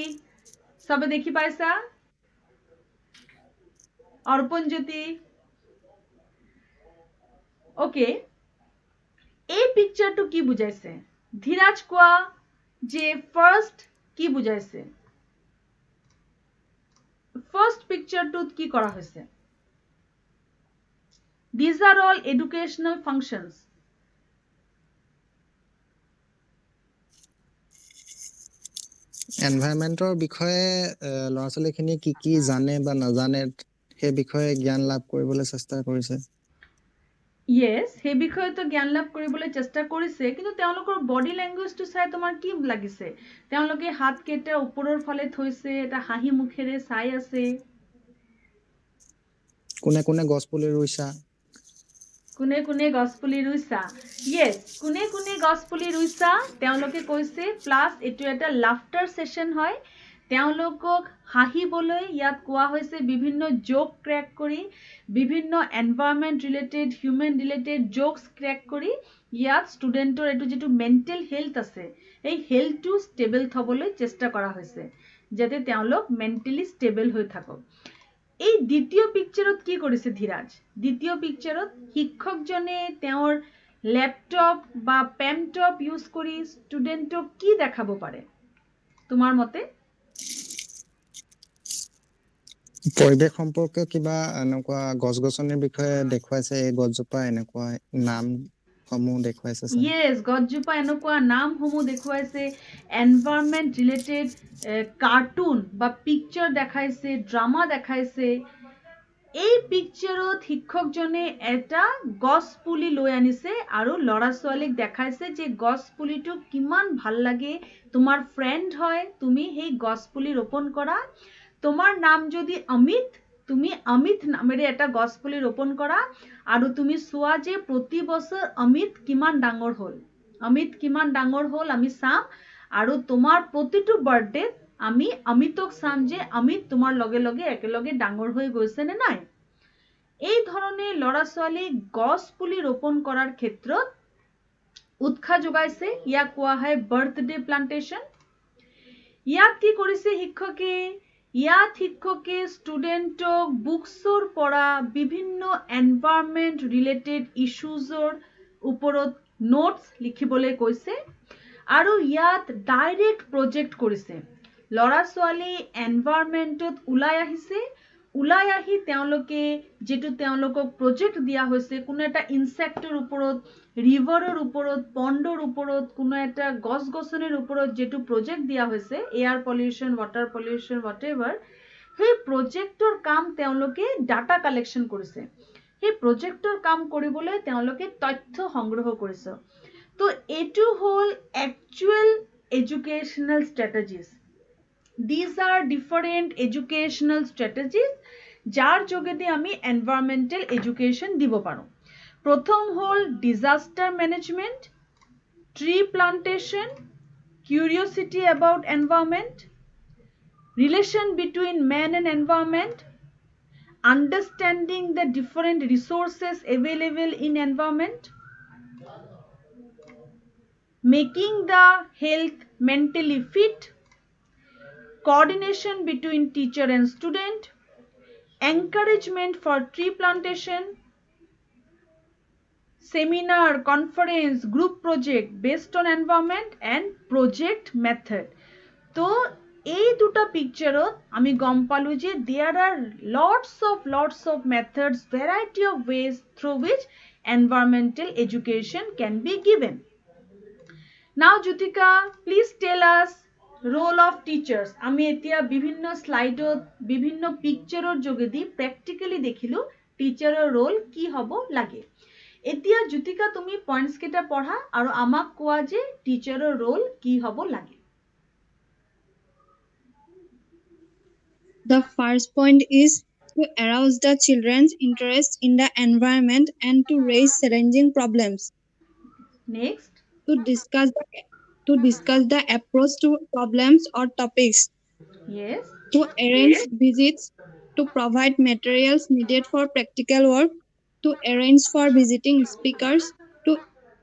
সবে দেখি পাইছা অৰ্পণজ্যোতি okay এই পিকচাৰটো কি বুজাইছে ধীৰাজ কোৱা যে ফাৰ্স্ট কি বুজাইছে ফাৰ্স্ট পিকচাৰটোত কি কৰা হৈছে these are all educational functions এনভাইৰনমেন্টৰ বিষয়ে ল'ৰা ছোৱালীখিনি কি জানে বা নাজানে সেই বিষয়ে জ্ঞান লাভ কৰিবলৈ চেষ্টা কৰিছে yes সেই বিষয়ে তো জ্ঞান লাভ কৰিবলৈ চেষ্টা কৰিছে কিন্তু তেওঁলোকৰ বডি ল্যাঙ্গুৱেজটো চাই তোমাৰ কি লাগিছে তেওঁলোকে হাত কেটা ওপৰৰ ফালে থৈছে এটা হাঁহি মুখেৰে চাই আছে কোনে কোনে গছ পুলি ৰুইছা কোনে কোনে গছ পুলি ৰুইছা yes কোনে কোনে গছ পুলি ৰুইছা তেওঁলোকে কৈছে প্লাস এটো এটা লাফটাৰ সেশন হয় তেওঁলোকক হাঁহিবলৈ ইয়াত কোৱা হৈছে বিভিন্ন জোক ক্ৰেক কৰি বিভিন্ন environment related human related jokes crack কৰি ইয়াত ষ্টুডেন্টৰ এটো যেটো মেন্টাল হেলথ আছে এই হেলথটো ষ্টেবল থবলৈ চেষ্টা কৰা হৈছে যাতে তেওঁলোক মেন্টালি ষ্টেবল হৈ থাকক এই দ্বিতীয় পিকচাৰত কি কৰিছে ধীৰাজ দ্বিতীয় পিকচাৰত শিক্ষকজনে তেওঁৰ ল্যাপটপ বা পেনটপ ইউজ কৰি ষ্টুডেন্টক কি দেখাব পাৰে তোমাৰ মতে পৰিৱেশ সম্পৰ্কে কিবা এনেকুৱা গছ-গছনিৰ বিষয়ে দেখুৱাইছে এই গছজোপা এনেকুৱা নাম সমূহ দেখুৱাইছে স্যাৰ yes গছজোপা এনেকুৱা নামসমূহ দেখুৱাইছে এনভায়ৰনমেন্ট ৰিলেটেড কাৰ্টুন বা পিকচাৰ দেখাইছে ড্ৰামা দেখাইছে এই পিকচাৰত শিক্ষকজনে এটা গছ পুলি লৈ আনিছে আৰু লৰা ছোৱালীক দেখাইছে যে গছ পুলিটো কিমান ভাল লাগে তোমাৰ ফ্ৰেন্ড হয় তুমি সেই গছ পুলি ৰোপণ কৰা তোমাৰ নাম যদি অমিত তুমি অমিত নামেৰে এটা গছ পুলি ৰোপণ কৰা আৰু তুমি সোৱা যে প্ৰতি বছৰ অমিত কিমান ডাঙৰ হ'ল আমি চাম আৰু তোমাৰ প্ৰতিটো বাৰ্থডে আমি অমিতক চাম যে অমিত তোমাৰ লগে লগে একেলগে ডাঙৰ হৈ গৈছে নে নাই এই ধৰণে লৰা ছোৱালী গছ পুলি ৰোপণ কৰাৰ ক্ষেত্ৰত উৎসাহ যোগাইছে ইয়াক কোৱা হয় বাৰ্থডে প্লান্টেশন ইয়াত কি কৰিছে শিক্ষকে ইয়াত শিক্ষকে ষ্টুডেন্টক বুকছৰ পৰা বিভিন্ন এনভায়ৰনমেন্ট ৰিলেটেড ইস্যুজৰ ওপৰত নোটস লিখিবলৈ কৈছে আৰু ইয়াত ডাইৰেক্ট প্ৰজেক্ট কৰিছে লৰা ছোৱালী এনভায়ৰনমেন্টত উলাই আহি তেওঁলোকে যেটো তেওঁলোকক প্ৰজেক্ট দিয়া হৈছে কোনো এটা ইনসেক্টৰ ওপৰত ৰিভাৰৰ ওপৰত পণ্ডৰ ওপৰত কোনো এটা গছ-গছনিৰ ওপৰত যেটো প্ৰজেক্ট দিয়া হৈছে air pollution water pollution whatever সেই প্ৰজেক্টৰ কাম তেওঁলোকে ডাটা কালেকশন কৰিছে সেই প্ৰজেক্টৰ কাম কৰিবলৈ তেওঁলোকে তথ্য সংগ্ৰহ কৰিছে তো এটো হল actual educational strategies these are different educational strategies যাৰ যোগেদি আমি এনভায়ৰনমেন্টাল এডুকেশন দিব পাৰো প্ৰথম হল disaster management tree plantation curiosity about environment relation between man and environment understanding the different resources available in environment making the health mentally fit coordination between teacher and student, encouragement for tree plantation, seminar, conference, group project based on environment and project method. তো এই দুটা পিকচারত আমি গম পালো যে there are lots of methods, variety of ways through which environmental education can be given. Now Jutika, please tell us role of teachers. আমি এতিয়া বিভিন্ন স্লাইডত বিভিন্ন পিকচাৰৰ যোগেদি প্ৰ্যাকটিক্যালি দেখিলো টিচাৰৰ ৰোল কি হ'ব লাগে। এতিয়া জ্যোতিকা তুমি পইণ্টছ কেইটা পঢ়া আৰু আমাক কোৱা যে টিচাৰৰ ৰোল কি হ'ব লাগে। The first point is to arouse the children's interest in the environment and to raise challenging problems. Next. To discuss the approach to problems or topics. Yes. To arrange visits, to provide materials needed for practical work, to arrange for visiting speakers, to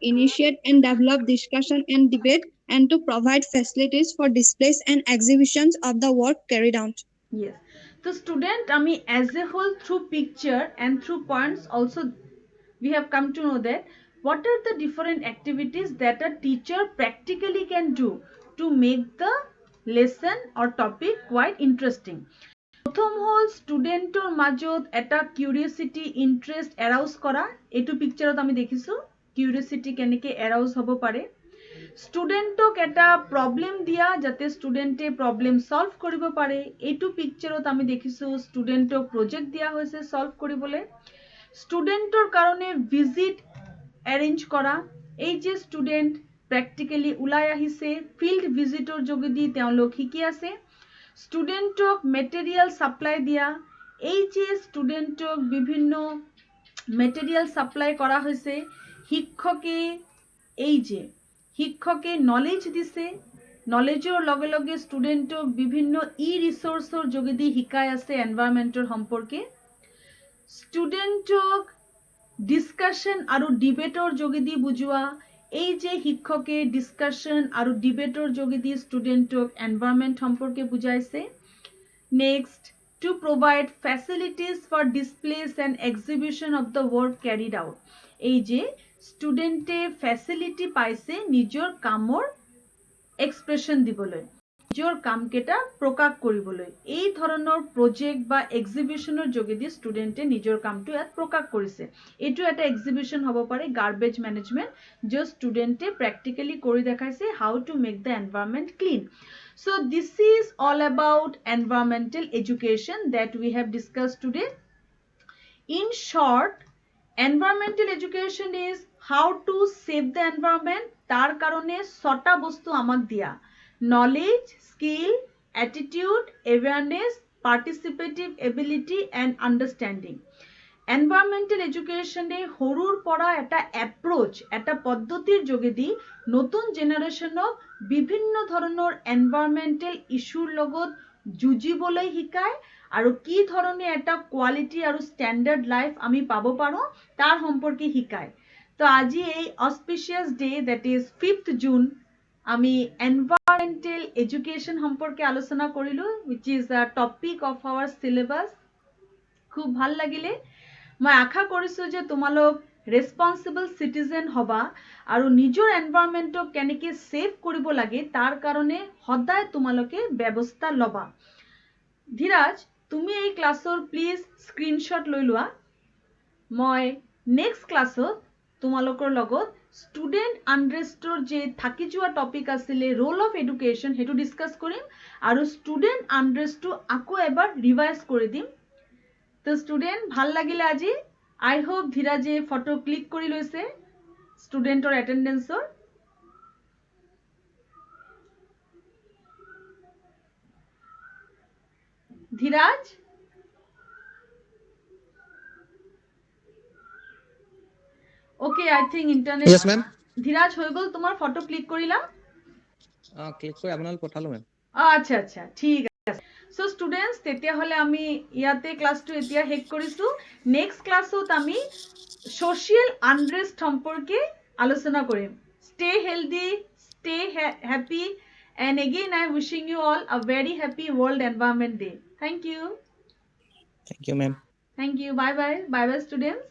initiate and develop discussion and debate, and to provide facilities for displays and exhibitions of the work carried out. Yes. So student, আমি as a whole through picture and through points also we have come to know that what are the different activities that a teacher practically can do to make the lesson or topic quite interesting. প্রথম হল ষ্টুডেণ্টৰ মাজত এটা curiosity interest এৰাউজ কৰা। এইটো পিকচাৰত আমি দেখিছো curiosity কেনেকৈ এৰাউজ হ'ব পাৰে। ষ্টুডেণ্টক এটা প্ৰব্লেম দিয়া যাতে ষ্টুডেণ্টে প্ৰব্লেম সলভ কৰিব পাৰে। এইটো পিকচাৰত আমি দেখিছো ষ্টুডেণ্টক প্ৰজেক্ট দিয়া হৈছে সলভ কৰিবলৈ। ষ্টুডেণ্টৰ কাৰণে ভিজিট এৰেঞ্জ কৰা। এই যে ষ্টুডেণ্ট প্ৰেক্টিকেলি ওলাই আহিছে ফিল্ড ভিজিটৰ যোগেদি তেওঁলোক শিকি আছে। ষ্টুডেণ্টক মেটেৰিয়েল সাপ্লাই দিয়া। এই যে ষ্টুডেণ্টক বিভিন্ন মেটেৰিয়েল সাপ্লাই কৰা হৈছে। শিক্ষকে নলেজ দিছে। নলেজৰ লগে লগে ষ্টুডেণ্টক বিভিন্ন ৰিসোৰ্সৰ যোগেদি শিকাই আছে এনভায়ৰনমেন্টৰ সম্পৰ্কে। ষ্টুডেণ্টক ডিসকাশন আৰু ডিবেটৰ যোগেদি বুজোৱা। এই যে শিক্ষকে ডিসকাশন আৰু ডিবেটৰ যোগেদি ষ্টুডেণ্টক এনভায়ৰনমেন্ট সম্পৰ্কে বুজাইছে। Next, to provide facilities for displays and exhibition of the work carried out. এই যে ষ্টুডেণ্টে ফেচিলিটি পাইছে নিজৰ কামৰ এক্সপ্ৰেছন দিবলৈ, নিজৰ কামকেইটা প্ৰকাশ কৰিবলৈ। এই ধৰণৰ প্ৰজেক্ট বা এক্সিবিশনৰ যোগেদি ষ্টুডেণ্টে নিজৰ কামটো ইয়াত প্ৰকাশ কৰিছে। এইটো এটা এক্সিবিশন হ'ব পাৰে গাৰ্বেজ মেনেজমেণ্ট, য'ত ষ্টুডেণ্টে প্ৰেক্টিকেলি কৰি দেখাইছে how to make the environment clean. So this is all about environmental education that we have discussed today. In short, environmental education is how to save the environment. তার কারণে 6টা বস্তু আমাক দিয়া: knowledge, skill, attitude, awareness, participative ability and understanding. এনভায়ৰনমেন্টাল এডুকেশনে সৰুৰ পৰা এটা approach, এটা পদ্ধতিৰ যোগেদি নতুন জেনাৰেশনক বিভিন্ন ধৰণৰ এনভায়ৰনমেন্টাল ইস্যুৰ লগত যুঁজিবলৈ শিকায় আৰু কি ধৰণে এটা কোৱালিটি আৰু ষ্টেণ্ডাৰ্ড লাইফ আমি পাব পাৰো তাৰ সম্পৰ্কে শিকায়। তো আজি এই auspicious day that is 5th June আমি এনভায়ৰনমেন্টাল এডুকেশন সম্পৰ্কে আলোচনা কৰিলো, which is a topic of our syllabus. খুব ভাল লাগিলে। মই আশা কৰিছো যে তোমালোক ৰেসপন্সিবল সিটিজেন হবা আৰু নিজৰ এনভায়ৰনমেন্টক কেনেকৈ সেভ কৰিব লাগে তাৰ কাৰণে সদায় তোমালোকে ব্যৱস্থা লবা। ধীৰাজ, তুমি এই ক্লাছৰ প্লিজ স্ক্ৰীনশ্বট লৈ লোৱা। মই নেক্সট ক্লাছত তোমালোকৰ লগত ষ্টুডেণ্ট আনৰেষ্টৰ যে থাকি যোৱা টপিক আছিলে ৰোল অফ এডুকেশ্যন সেইটো ডিছকাছ কৰিম আৰু ষ্টুডেণ্ট আনৰেষ্টটো আকৌ এবাৰ ৰিভাইজ কৰি দিম। তো ষ্টুডেণ্ট, ভাল লাগিলে আজি। আই হোপ ধীৰাজে ফটো ক্লিক কৰি লৈছে ষ্টুডেণ্টৰ এটেণ্ডেঞ্চৰ। Dheeraj, okay, I think internet. Yes, ma'am. Dheeraj, হৈ গ'ল তোমাৰ ফটো ক্লিক কৰিলা? ক্লিক কৰি আপোনালৈ পঠালো মেম। আচ্ছা আচ্ছা, ঠিক আছে। সো ষ্টুডেন্টস, তেতিয়াহ'লে আমি ইয়াতে ক্লাছটো এতিয়া শেষ কৰিছো। নেক্সট ক্লাছত আমি সোশ্যাল আনৰেষ্ট সম্পৰ্কে আলোচনা কৰিম। Stay healthy, stay happy, and again I am wishing you all a very happy World Environment Day. Thank you. Thank you, ma'am. Thank you. Bye bye. Bye bye, students.